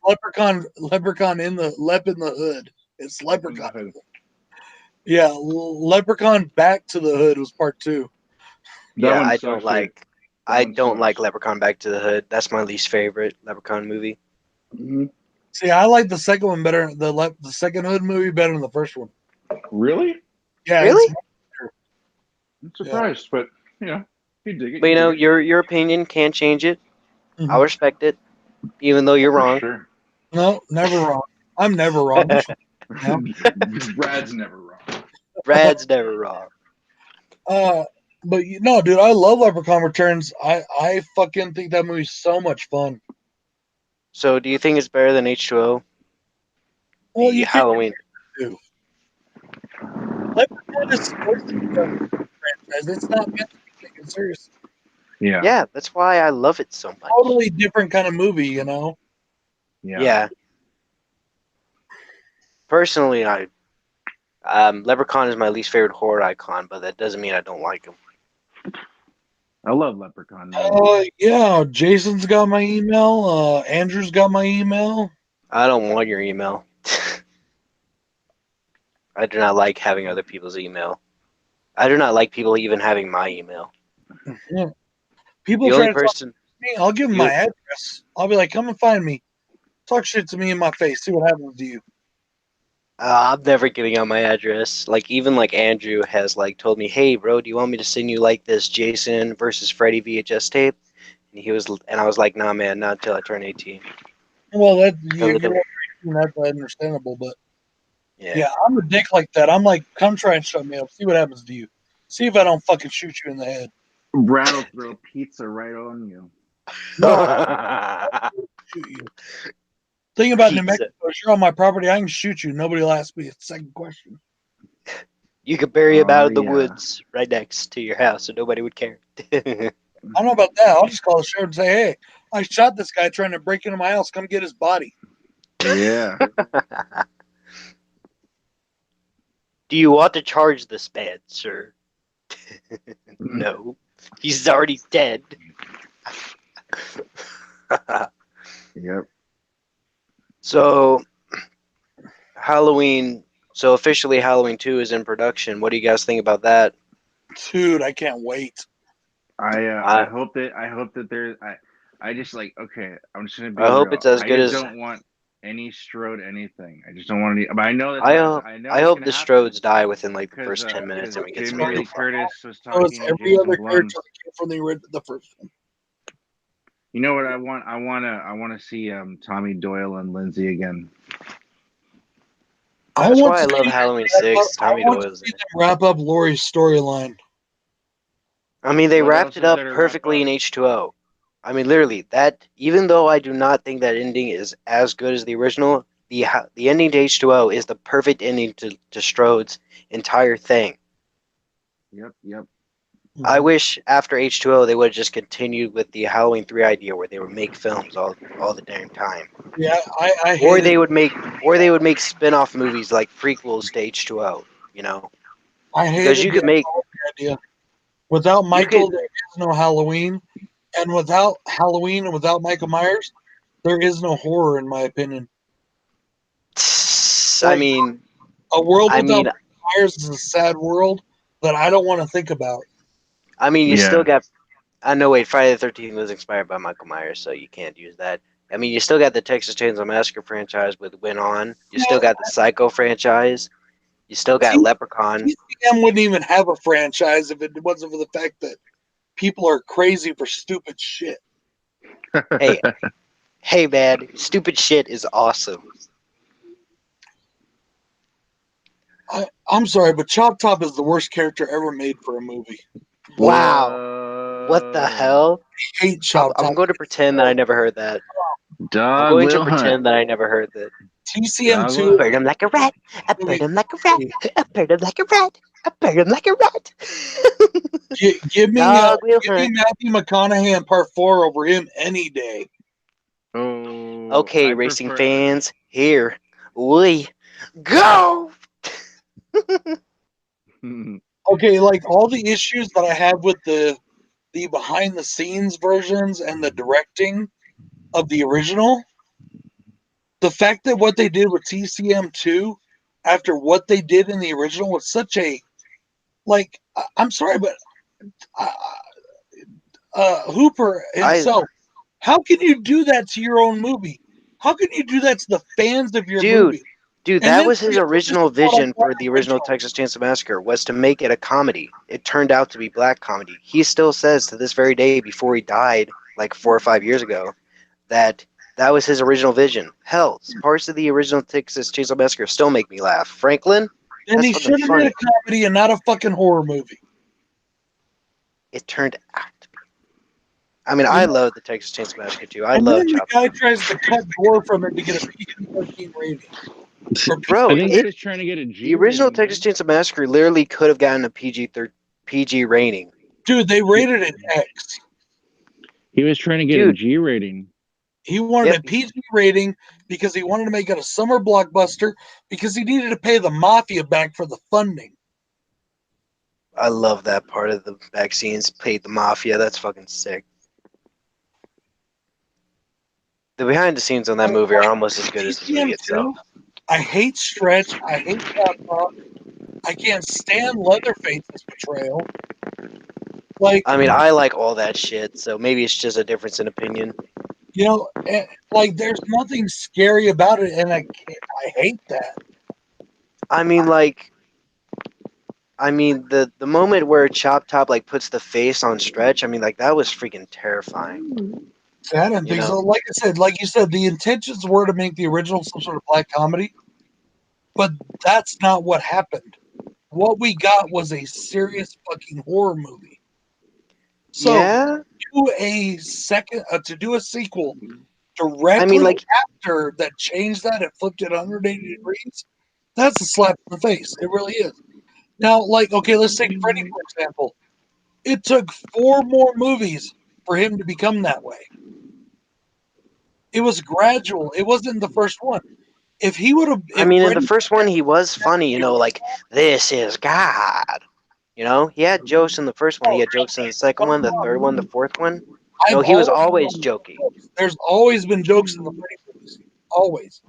Leprechaun in the Hood? It's Lep in the Leprechaun. hood. Yeah, Leprechaun Back to the Hood was part 2. That Yeah, one sucks, dude. I one don't like sucks. Leprechaun Back to the Hood. That's my least favorite Leprechaun movie. Mm-hmm. See, I like the second one better. The second Hood movie better than the first one. Really? Yeah, it's Really? I'm yeah. surprised, but you know, you dig it. But you know, dig it. your opinion can't change it. Mhm. I'll respect it, even though you're For wrong. sure. No, never wrong. I'm never wrong. Just now. Brad's never wrong. Brad's never wrong. But no, dude, I love Leprechaun Returns. I fucking think that movie's so much fun. So, do you think it's better than H2O? Well, The you can't Halloween. do. Leprechaun is supposed to be a franchise. It's not meant to be taken seriously. Yeah. Yeah, that's why I love it so much. Totally different kind of movie, you know. Yeah. Personally, Leprechaun is my least favorite horror icon, but that doesn't mean I don't like him. I love Leprechaun, man. Yeah, Jason's got my email. Andrew's got my email. I don't want your email. I do not like having other people's email. I do not like people even having my email. Yeah. People The try only to talk to person me. I'll give them you my address. I'll be like, come and find me. Talk shit to me in my face. See what happens to you. I'm never giving out my address. Like even like Andrew has like told me, "Hey, bro, do you want me to send you like this Jason versus Freddy VHS tape?" And I was like, "Nah, man, not until I turn 18." Well, Only you're the- that's understandable, but yeah. yeah, I'm a dick like that. I'm like, come try and shut me up. See what happens to you. See if I don't fucking shoot you in the head. Brad will throw pizza right on you. No, I'll shoot you. Thing about New Pizza. Mexico, if you're on my property, I can shoot you. Nobody will ask me a second question. You could bury him out Oh, in the yeah. woods right next to your house, and nobody would care. I don't know about that. I'll just call the sheriff and say, "Hey, I shot this guy trying to break into my house. Come get his body." Yeah. Do you want to charge this man, sir? No. He's already dead. Yep. So, Halloween. So, officially, Halloween 2 is in production. What do you guys think about that? Dude, I can't wait. I hope that there's I just like okay. I'm just gonna be I hope real. it's as I good just as. don't want any Strode anything. I just don't want any. But I know I that's hope. I know I it's hope gonna the happen Strodes die within like the because first 10 minutes, and we get Jamie some Lee good fun. Curtis was So it's talking to every Jason other Blum. character that came from the first one. You know what I want? I wanna see Tommy Doyle and Lindsay again. I That's want why to I love see Halloween them wrap up, 6. I Tommy want to Doyle's in see it. them wrap up Lori's storyline. I mean, they What wrapped else it is up there to wrap perfectly up? in H2O. I mean, literally, that, even though I do not think that ending is as good as the original, the ending to H2O is the perfect ending to Strode's entire thing. Yep, yep. I wish after H2O they would have just continued with the Halloween 3 idea where they would make films all the damn time. Yeah, I Or hated they would make spin-off movies like prequels to H2O, you know? I Because hated you the could make idea. Without you could Michael, there is no Halloween, and without Halloween and without Michael Myers, there is no horror, in my opinion. I Like mean a world I without mean Michael Myers is a sad world that I don't want to think about. you still Yeah. got I know. Wait, Friday the 13th was inspired by Michael Myers, so you can't use that. I mean, you still got the Texas Chainsaw Massacre franchise with Went On. You still got the Psycho franchise. You still got Leprechaun. TCM wouldn't even have a franchise if it wasn't for the fact that people are crazy for stupid shit. Hey, hey, man, stupid shit is awesome. I'm sorry, but Chop Top is the worst character ever made for a movie. Wow, what the hell? I hate Chop I'm Top. going to pretend that I never heard that. I'm Dog going to will hunt. pretend that I never heard that. TCM Dog 2. will Burn him like a rat. I burn him like a rat. I burn him like a rat. I burn him like a rat. Give me Dog will give me hunt. Matthew McConaughey in part 4 over him any day. Oh, Okay, I racing prefer. fans, here we go. Okay, like all the issues that I have with the behind the scenes versions and the directing of the original, the fact that what they did with TCM 2 after what they did in the original was such a I'm sorry, but Hooper I himself, how can you do that to your own movie? How can you do that to the fans of your dude, movie? And that then was his just original vision for the original original. Texas Chainsaw Massacre was to make it a comedy. It turned out to be black comedy. He still says to this very day, before he died, like 4 or 5 years ago, that was his original vision. Hell, parts of the original Texas Chainsaw Massacre still make me laugh. Franklin, Then that's he fucking should have made funny. a comedy and not a fucking horror movie. It turned out to be. I mean, I love the Texas Chainsaw Massacre too. I And love then the Chop guy Top. tries to cut gore from it to get a PG-13 rating. Bro, I think they're just trying to get a G the original rating, Texas Chainsaw Massacre literally could have gotten a PG rating. Dude, they rated it X. He was trying to get a Dude. G rating. He wanted a PG rating because he wanted to make it a summer blockbuster because he needed to pay the mafia back for the funding. I love that part of the vaccines. Paid the mafia. That's fucking sick. The behind the scenes on that movie are almost as good as the movie itself. I hate Stretch. I hate Chop Top. I can't stand Leatherface's portrayal. Like, I mean, I like all that shit, so maybe it's just a difference in opinion. you know, like there's nothing scary about it, and I hate that. I mean, the moment where Chop Top like puts the face on Stretch, I mean, like that was freaking terrifying. I didn't think so. Like you said, the intentions were to make the original some sort of black comedy, but that's not what happened. What we got was a serious fucking horror movie. So yeah, to do a sequel directly I mean, like after that changed that and flipped it 180 degrees, that's a slap in the face. It really is. Now, like, okay, let's take Freddy for example. It took 4 more movies for him to become that way. It was gradual. It wasn't the first one. If he would have, I if mean, in the Freddy, first one, he was funny, you know, like, this is God. You know, he had jokes in the first one, he had jokes in the second one, the third one, the fourth one. No, I've he was always always joking. there's always been jokes in the Freddy movies, always.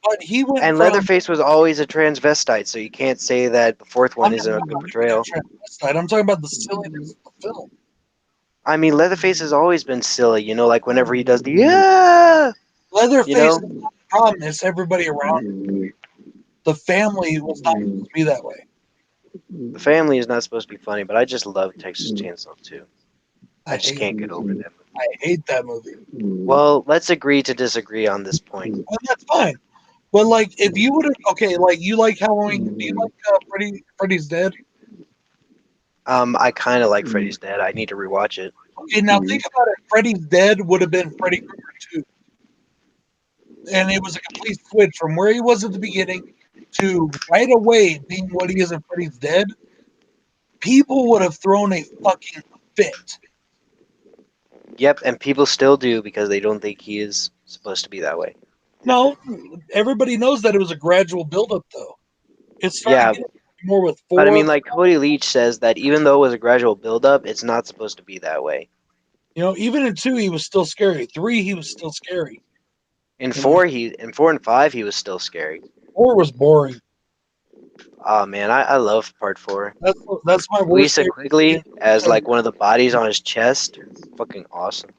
But he went And from. Leatherface was always a transvestite, so you can't say that the fourth one I'm not isn't a talking good about him being portrayal. a transvestite. I'm talking about the silliness of the film. I mean, Leatherface has always been silly, you know, like whenever he does the yeah, you Leatherface know, is not the problem. It's everybody around him. The family was not supposed to be that way. the family is not supposed to be funny, but I just love Texas Chainsaw 2. I I just hate. can't get over that movie. I hate that movie. Well, let's agree to disagree on this point. Well, that's fine. But like, if you would have, okay, like you like Halloween. Do you like Freddy's Dead? I kind of like Freddy's Dead. I need to rewatch it. Okay, now think about it. Freddy's Dead would have been Freddy Krueger 2. And it was a complete switch from where he was at the beginning to right away being what he is in Freddy's Dead. People would have thrown a fucking fit. Yep, and people still do because they don't think he is supposed to be that way. No, everybody knows that it was a gradual buildup, though. It started Yeah, getting more with but I 4. mean, like Cody Leach says that even though it was a gradual build-up, it's not supposed to be that way. You know, even in 2, he was still scary. 3, he was still scary. In You know, 4 and 5, he was still scary. 4 was boring. Oh man, I love part 4. That's my worst Lisa favorite. Quigley as like one of the bodies on his chest, fucking awesome.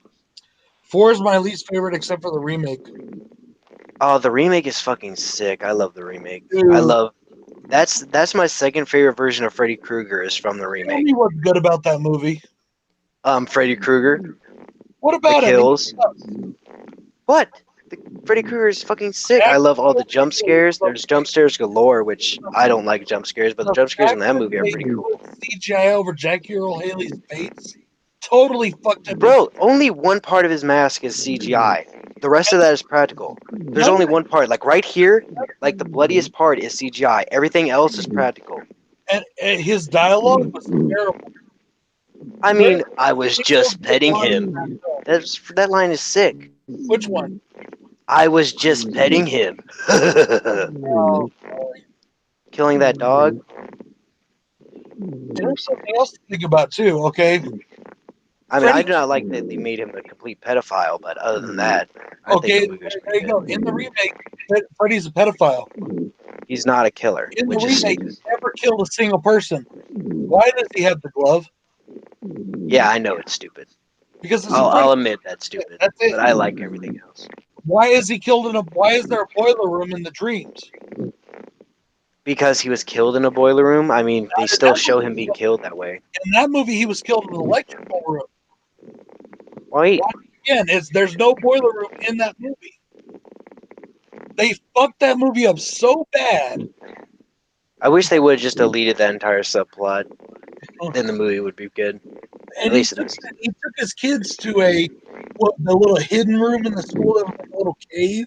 4 is my least favorite, except for the remake. Oh, the remake is fucking sick. I love the remake. Dude, I love that's my second favorite version of Freddy Krueger is from the tell remake. me what's good about that movie. Freddy Krueger, What the about him? kills. What? Freddy Krueger is fucking sick. I love all the jump scares. There's jump scares galore, which I don't like jump scares, but the The jump scares in fact that that movie are they pretty cool. put CGI over Jackie Earl Haley's face totally fucked him. Bro, only one part of his mask is CGI. The rest of that is practical. There's only one part. Like right here, like the bloodiest part is CGI. Everything else is practical. And his dialogue was terrible. I mean, I was just petting him. That line is sick. Which one? I was just petting him. Oh, Killing that dog. there's something else to think about too. Okay, I mean, I Freddy. do not like that they made him a complete pedophile, but other than that, I think Okay, the movie was there pretty you go. good. In the remake, Freddy's a pedophile. He's not a killer, In the which is remake, stupid. he never killed a single person. Why does he have the glove? Yeah, I know it's stupid. Because it's I'll a admit that's stupid, That's it. but I like everything else. Why is he killed in a? Why is there a boiler room in the dreams? Because he was killed in a boiler room. I mean, they In still that show movie, him being killed that way. in that movie, he was killed in an electrical room. Wait, Again, there's no boiler room in that movie. They fucked that movie up so bad. I wish they would have just deleted that entire subplot. Then the movie would be good. And At least it is. he took his kids to the little hidden room in the school that was like a little cave.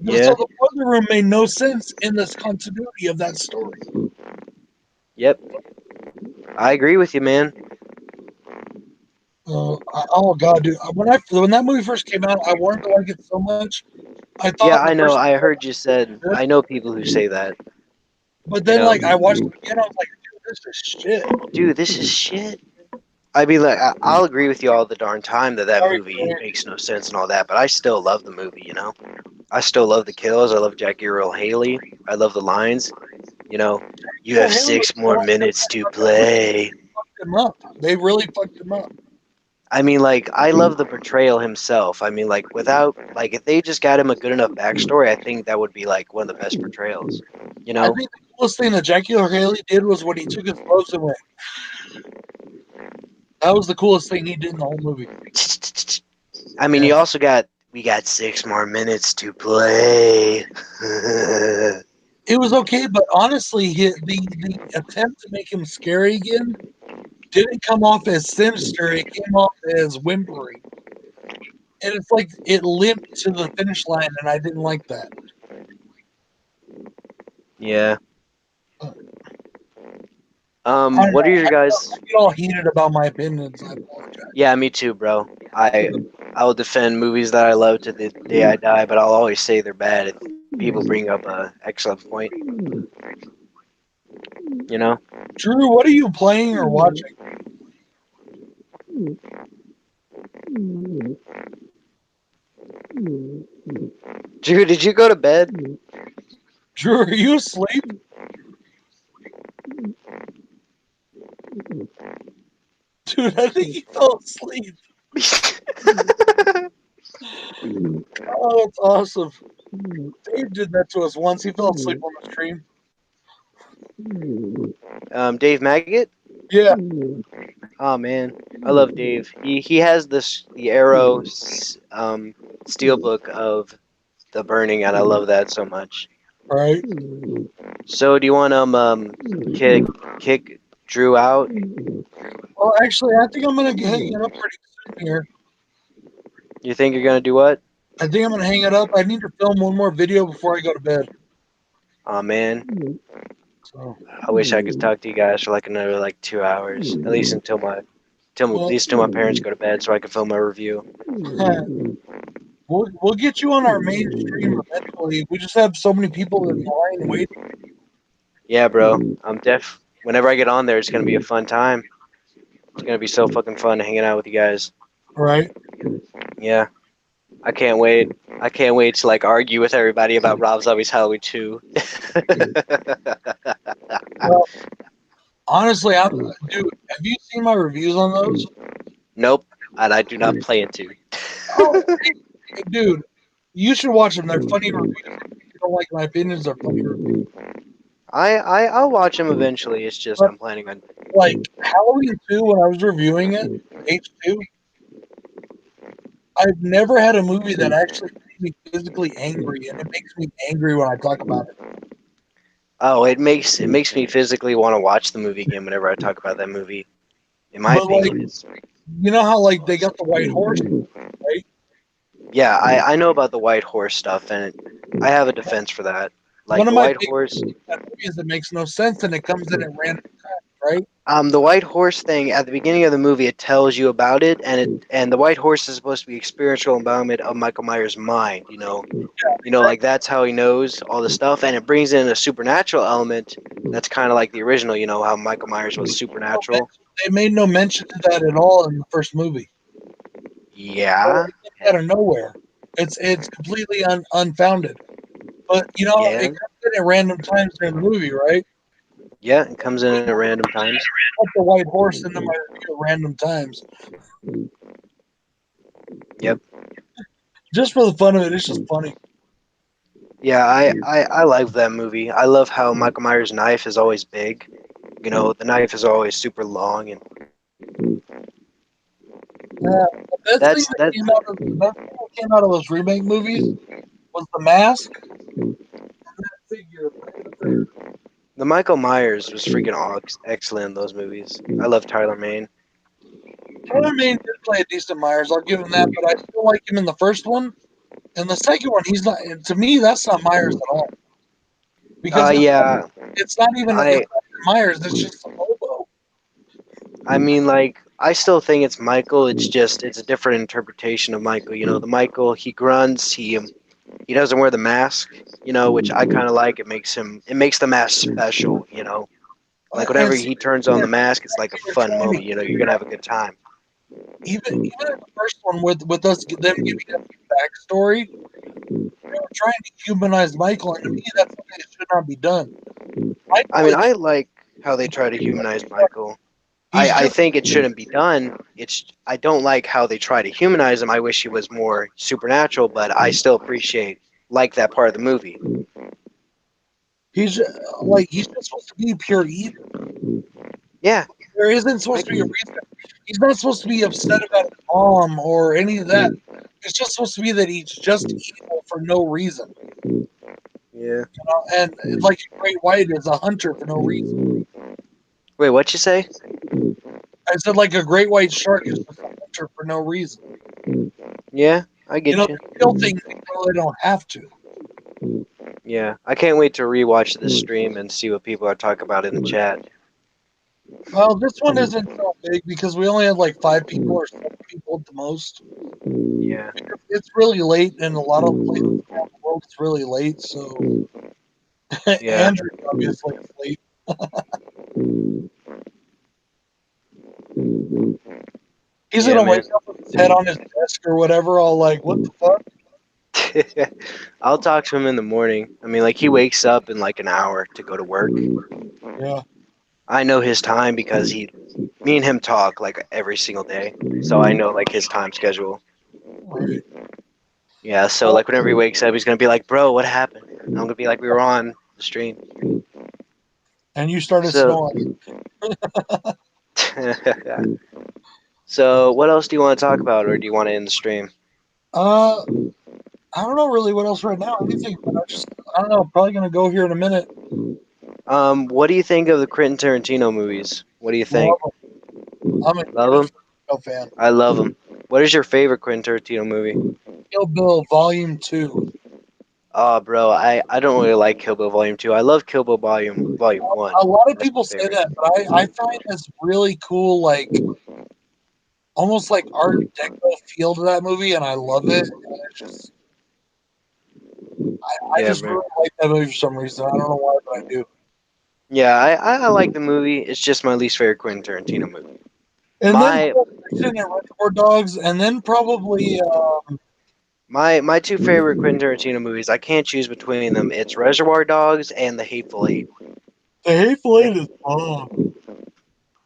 Yeah. So the boiler room made no sense in this continuity of that story. Yep. I agree with you, man. Oh god, dude! When that movie first came out, I wanted to like it so much. I thought Yeah, the I know. first, I heard you said. I know people who say that. but then know. like I watched it again, I was like, dude, this is shit. Dude, this is shit. I mean, like, I'll agree with you all the darn time that Sorry, movie Claire. makes no sense and all that, but I still love the movie, you know? I still love the kills. I love Jackie Earl Haley. I love the lines. You know, you have 6 more minutes to play. Fucked him up. They really fucked him up. I mean, like, I love the portrayal himself. I mean, like, without, like, if they just got him a good enough backstory, I think that would be, like, one of the best portrayals. You I know? think the coolest thing that Jackie Earl Haley did was when he took his gloves and went. That was the coolest thing he did in the whole movie. I mean, you also we got 6 more minutes to play. It was okay, but honestly, the attempt to make him scary again didn't come off as sinister. It came off as whimpering. And it's like it limped to the finish line, and I didn't like that. Yeah. I don't What are know. your guys? I get all heated about my opinions. I apologize. Yeah, me too, bro. I will defend movies that I love to the day I die, but I'll always say they're bad if people bring up a excellent point. You know, Drew, what are you playing or watching? Drew, did you go to bed? Drew, are you asleep? Dude, I think he fell asleep. Oh, that's awesome. Dave did that to us once. He fell asleep on the stream. Dave Maggot. Yeah. Oh man, I love Dave. He has the Arrow steelbook of the Burning, and I love that so much. Right. So do you want kick Drew out? Well, actually, I think I'm gonna hang it up pretty soon here. You think you're gonna do what? I think I'm gonna hang it up. I need to film one more video before I go to bed. Oh man, So, I wish I could talk to you guys for like another 2 hours, at least at well, least till my parents go to bed, so I can film my review. we'll get you on our main stream eventually. We just have so many people in line waiting. Yeah, bro. Whenever I get on there, it's gonna be a fun time. It's gonna be so fucking fun hanging out with you guys. Right. Yeah, I can't wait. I can't wait to argue with everybody about Rob Zombie's Halloween 2. Well, honestly, dude. Have you seen my reviews on those? Nope, and I do not plan to. Oh, hey, dude, you should watch them. They're funny reviews. If you don't like my opinions, they're funny reviews. I'll watch them eventually. It's just But I'm planning on. like Halloween 2, when I was reviewing it, H2, I've never had a movie that actually made me physically angry, and it makes me angry when I talk about it. Oh, it makes me physically want to watch the movie again whenever I talk about that movie. In my But like, opinion, it's you know how like they got the white horse, right? yeah. I know about the White Horse stuff, and I have a defense for that. Like One of the my White big Horse. things with that movie is it makes no sense, and it comes in at random times, right? The White Horse thing at the beginning of the movie, it tells you about it, and the White Horse is supposed to be experiential embodiment of Michael Myers' mind. Like that's how he knows all the stuff, and it brings in a supernatural element that's kind of like the original. You know how Michael Myers was supernatural. They made no mention to that at all in the first movie. Yeah, It came out of nowhere. It's completely unfounded. But yeah, it comes in at random times during the movie, right? yeah. It comes in at random times. Put the white horse into my review at random times. Yep. Just for the fun of it, it's just funny. Yeah, I like that movie. I love how Michael Myers' knife is always big. The knife is always super long, and The best thing that's that that. came out of those remake movies was the mask and that figure. The Michael Myers was freaking excellent in those movies. I love Tyler Mane. Tyler Mane did play a decent Myers. I'll give him that, but I still like him in the first one. And the second one, he's not. To me, that's not Myers at all. Because Yeah, it's not even I Myers. It's just a hobo. I mean, I still think it's Michael. It's a different interpretation of Michael. The Michael, he grunts, he doesn't wear the mask, which I kind of like. It makes the mask special. Like whenever And see, he turns on the mask, it's like a they were fun trying to moment. You're gonna have a good time. even in the first one with us them giving us backstory, they were trying to humanize Michael, and to me, that's something that should not be done. I Michael mean, is I like how they try to humanize Michael. he's I just think it shouldn't be done. I don't like how they try to humanize him. I wish he was more supernatural, but I still appreciate that part of the movie. he's like he's just supposed to be pure evil. Yeah, There isn't supposed to be a reason. He's not supposed to be upset about his mom or any of that. It's just supposed to be that he's just evil for no reason. yeah. And like Great White is a hunter for no reason. Wait, what you say? I said like a great white shark is just a hunter for no reason. Yeah, I get you. They kill things even though they don't have to. Yeah, I can't wait to rewatch this stream and see what people are talking about in the chat. Well, this one isn't so big because we only had like 5 people or 7 people at the most. Yeah. It's really late in a lot of places around the world. It's really late, so Yeah. Andrew obviously is late. He's Yeah, gonna man. wake up with his head on his desk or whatever, all like, "What the fuck?" I'll talk to him in the morning. I mean, like he wakes up in like an hour to go to work. Yeah, I know his time because me and him talk like every single day, so I know like his time schedule. right. Yeah, so Well, like whenever he wakes up, he's gonna be like, "Bro, what happened?" I'm gonna be like, "We were on the stream." and you started So, snoring. so what else do you want to talk about, or do you want to end the stream? Uh, I don't know really what else right now. Anything, but I don't know. I'm probably gonna go here in a minute. What do you think of the Quentin Tarantino movies? What do you Love think? 'em. I'm a Love huge them? fan. I love them. What is your favorite Quentin Tarantino movie? Kill Bill Volume 2. Oh, bro, I don't really like Kill Bill Volume 2. I love Kill Bill Volume 1. A lot of That's my people say favorite. that, but I find this really cool, like almost like Art Deco feel to that movie, and I love it. And it's just, I Yeah, just man. really like that movie for some reason. I don't know why, but I do. Yeah, I like the movie. It's just my least favorite Quentin Tarantino movie. And then My Pulp Fiction and Reservoir Dogs, and then probably my two favorite Quentin Tarantino movies, I can't choose between them. It's Reservoir Dogs and The Hateful Eight. The Hateful Eight is bomb.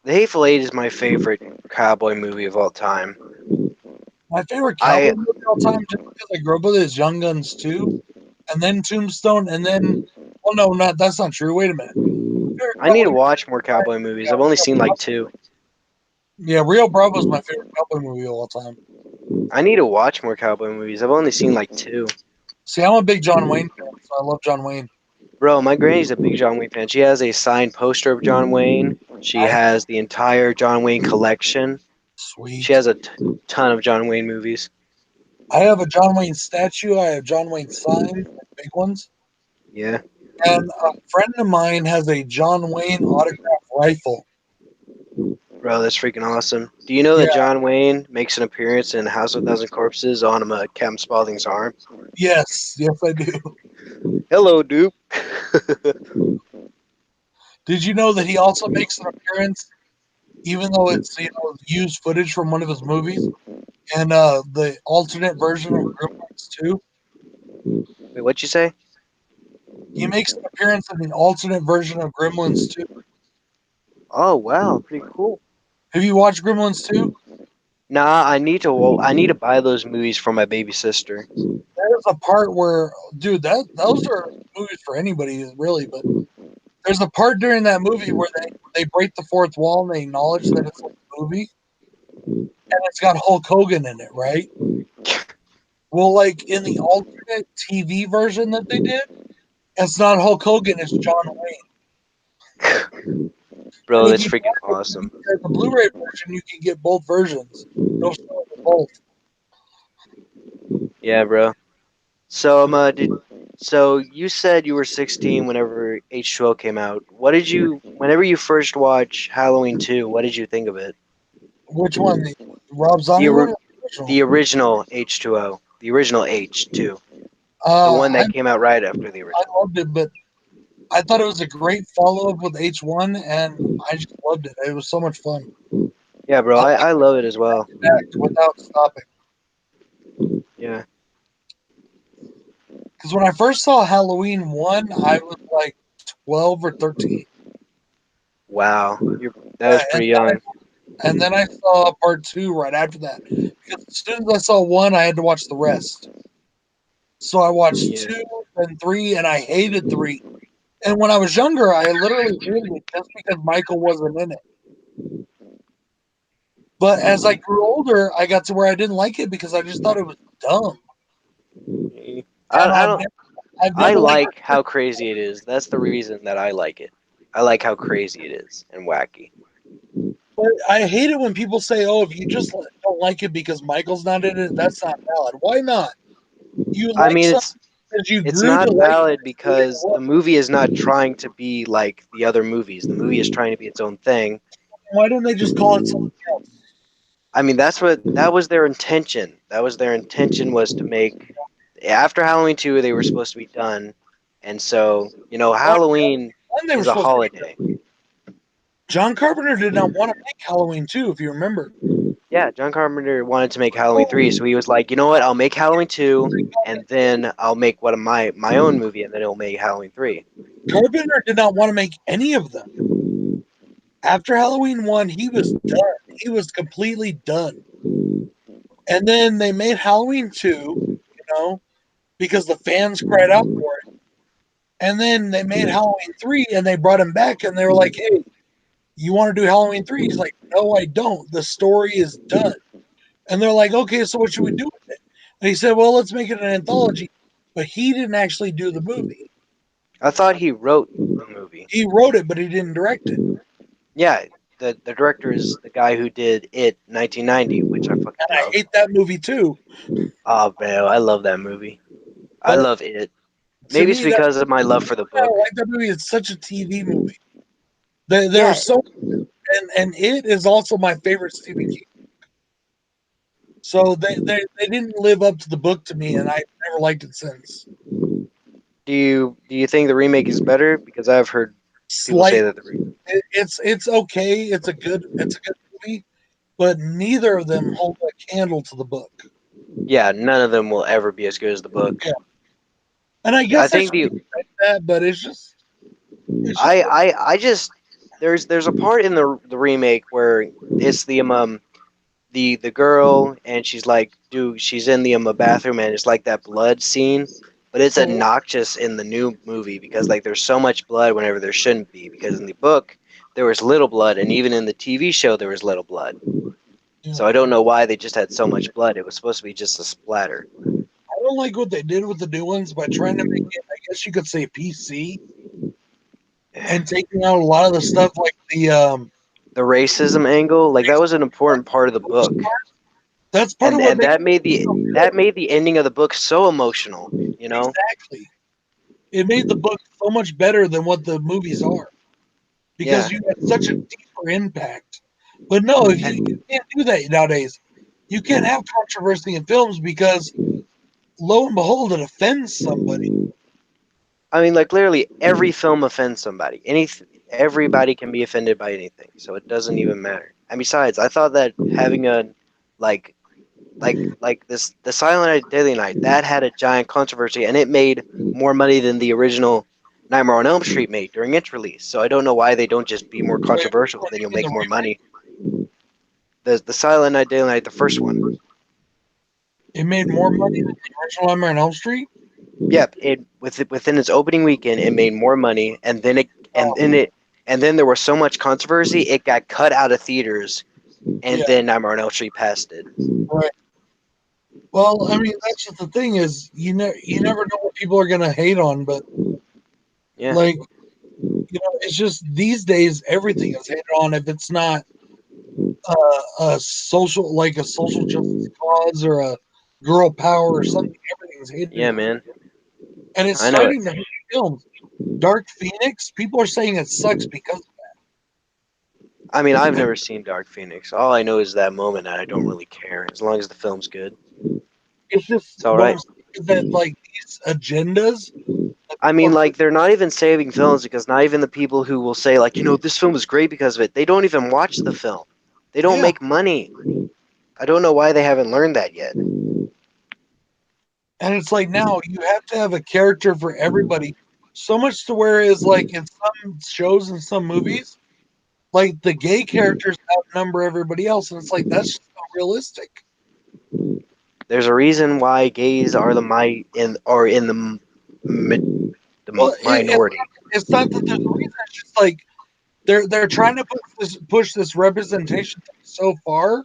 The Hateful Eight is my favorite cowboy movie of all time. My favorite I cowboy movie of all time, just because I grew up with it, is Young Guns 2, and then Tombstone, and then, well, no, not that's not true. Wait a minute. Favorite I need cowboy to movie, watch more cowboy movies. yeah, I've only seen like two. Rio Bravo is my favorite cowboy movie of all time. I need to watch more cowboy movies. I've only seen like two. See, I'm a big John Wayne fan, so I love John Wayne. Bro, my granny's a big John Wayne fan. She has a signed poster of John Wayne. She I has the entire John Wayne collection. She sweet. has a ton of John Wayne movies. I have a John Wayne statue. I have John Wayne signs, big ones, Yeah. and a friend of mine has a John Wayne autograph rifle. Bro, that's freaking awesome. Do you know Yeah. that John Wayne makes an appearance in House of a Thousand Corpses on Captain Spaulding's arm? Yes. Yes, I do. Hello, Duke. Did you know that he also makes an appearance, even though it's used footage from one of his movies, and the alternate version of Gremlins 2? Wait, what'd you say? He makes an appearance in the alternate version of Gremlins 2. Oh, wow, pretty cool. Have you watched Gremlins 2? Nah, I need to buy those movies for my baby sister. There's a part where, dude, those are movies for anybody, really. But there's a part during that movie where they break the fourth wall and they acknowledge that it's a movie, and it's got Hulk Hogan in it, right? Well, like in the alternate TV version that they did, it's not Hulk Hogan, it's John Wayne. Bro, And if that's you freaking buy awesome. the Blu-ray version, you can get both versions. They'll show them both. Yeah, bro. So you said you were 16 whenever H2O came out. Whenever you first watched Halloween 2, what did you think of it? Which one? The Rob The Zombie one ori- or the the original? original H2O, the original H2, the Uh, one I that came out right after the I original. loved it, but I thought it was a great follow up with H1, and I just loved it. It was so much fun. Yeah, bro, I I liked love it as well. that without stopping. Yeah. Because when I first saw Halloween 1, I was like 12 or 13. Wow. That Yeah, was pretty young. and then I saw part 2 right after that. Because as soon as I saw 1, I had to watch the rest. So I watched Yeah. 2 and 3, and I hated 3. And when I was younger, I literally hated it just because Michael wasn't in it. But as I grew older, I got to where I didn't like it because I just thought it was dumb. And I don't I've I never liked. like how crazy it is. That's the reason that I like it. I like how crazy it is and wacky. But I hate it when people say, "Oh, if you just don't like it because Michael's not in it, that's not valid." Why not? You I like mean, something because you it's grew to not like it valid the way it because the was. movie is not trying to be like the other movies. The movie is trying to be its own thing. Why didn't they just call it something else? I mean, that was their intention. That was their intention, was to make, after Halloween 2 they were supposed to be done. And so, Halloween One they were is a supposed to holiday. be. John Carpenter did not want to make Halloween 2, if you remember. Yeah, John Carpenter wanted to make Halloween 3, so he was like, you know what? I'll make Halloween 2 and then I'll make one of my own movie and then it'll make Halloween 3. Carpenter did not want to make any of them. After Halloween 1, he was done. He was completely done. And then they made Halloween 2, because the fans cried out for it. And then they made Halloween 3 and they brought him back and they were like, hey, you want to do Halloween 3? He's like, no, I don't. The story is done. And they're like, okay, so what should we do with it? And he said, well, let's make it an anthology. But he didn't actually do the movie. I thought he wrote the movie. He wrote it, but he didn't direct it. Yeah, the director is the guy who did It 1990, which I fucking And I love. hate that movie too. Oh man, I love that movie. I But love It. to Maybe it's me, that because of my love for the I book. like that movie. It's such a TV movie. Yeah, There's so, and it is also my favorite Stephen King. So they didn't live up to the book to me, and I've never liked it since. do you think the remake is better? Because I've heard people say Slight, that the it's okay. It's a good movie, but neither of them hold a candle to the book. yeah, none of them will ever be as good as the book. Yeah. And I I guess I think should like that, but it's just I just there's a part in the remake where it's the girl and she's like she's in the bathroom and it's like that blood scene, but it's obnoxious in the new movie because like there's so much blood whenever there shouldn't be, because in the book there was little blood and even in the TV show there was little blood. yeah. So I don't know why they just had so much blood. It was supposed to be just a splatter. I don't like what they did with the new ones by trying to make it, I guess you could say, PC, and taking out a lot of the stuff like The racism angle, like that was an important part of the book. that's part of what And makes that made the ending of the book so emotional, you know? exactly. It made the book so much better than what the movies are because Yeah. you had such a deeper impact. But no, if you can't do that nowadays. You can't have controversy in films because lo and behold, it offends somebody. I mean, like literally every film offends somebody. Everybody can be offended by anything, so it doesn't even matter. And besides, I thought that having a like like this the Silent Night Deadly Night, that had a giant controversy and it made more money than the original Nightmare on Elm Street made during its release. So I don't know why they don't just be more controversial, then you'll make more money. The Silent Night Deadly Night, the first one. It made more money than the original Nightmare on Elm Street. Yep, within its opening weekend, it made more money, and then there was so much controversy, it got cut out of theaters, and Yeah. then Nightmare on Elm Street passed it. Right. Well, I mean, that's just the thing is you never know what people are gonna hate on, but Yeah, like it's just these days everything is hated on if it's not a social justice cause or a girl power or something. Everything's hated yeah, on, man, and it's I know it. starting to hit films. Dark Phoenix, people are saying it sucks because I mean, I've never seen Dark Phoenix. All I know is that moment, and I don't really care as long as the film's good. it's just It's all what I'm right. saying is that like these agendas. I mean, like they're not even saving films because not even the people who will say like, this film is great because of it, they don't even watch the film. They don't Yeah, make money. I don't know why they haven't learned that yet. and it's like now you have to have a character for everybody. So much to where is like in some shows and some movies, like the gay characters outnumber everybody else, and it's like that's just not realistic. There's a reason why gays are in the Well, minority. it's not that there's a reason. It's just like they're trying to push this representation so far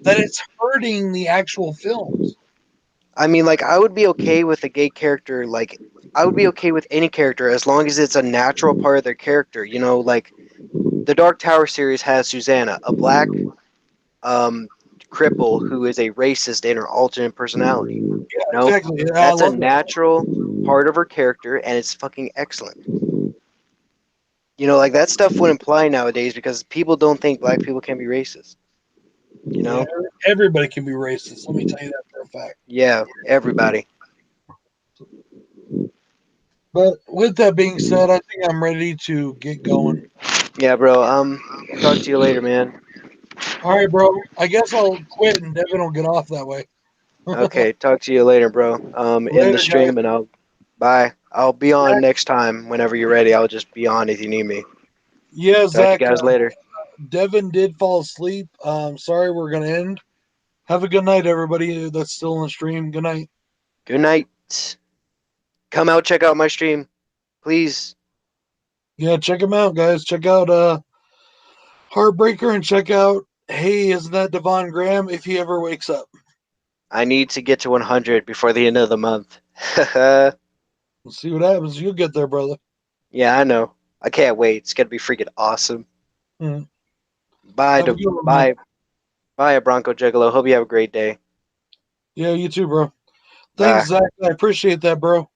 that it's hurting the actual films. I mean, like I would be okay with a gay character. Like I would be okay with any character as long as it's a natural part of their character. Like the Dark Tower series has Susanna, a black um, cripple who is a racist in her alternate personality. Yeah, exactly. I That's a love that. natural part of her character, and it's fucking excellent. You know, like that stuff wouldn't apply nowadays because people don't think black people can be racist. You Yeah, know? everybody can be racist. Let me tell you that for a fact. Yeah, everybody. But with that being said, I think I'm ready to get going. Yeah, bro. Talk to you later, man. All right, bro. I guess I'll quit and Devin will get off that way. Okay, talk to you later, bro. End the Later, guys. stream and I'll bye. I'll be on next time whenever you're ready. I'll just be on if you need me. Yeah, Talk to you Zach. guys later. Devin did fall asleep. Sorry, we're gonna end. Have a good night, everybody that's still on the stream. Good night. Good night. Come out, check out my stream, please. Yeah, check him out, guys. Check out Heartbreaker and check out Hey, isn't that Devon Graham if he ever wakes up. I need to get to 100 before the end of the month. We'll see what happens. You'll get there, brother. Yeah, I know. I can't wait. It's gonna be freaking awesome. Hmm. Bye, Have a good one, man. bye, bye, Bronco Juggalo. Hope you have a great day. Yeah, you too, bro. Bye. Thanks, Zach. I appreciate that, bro.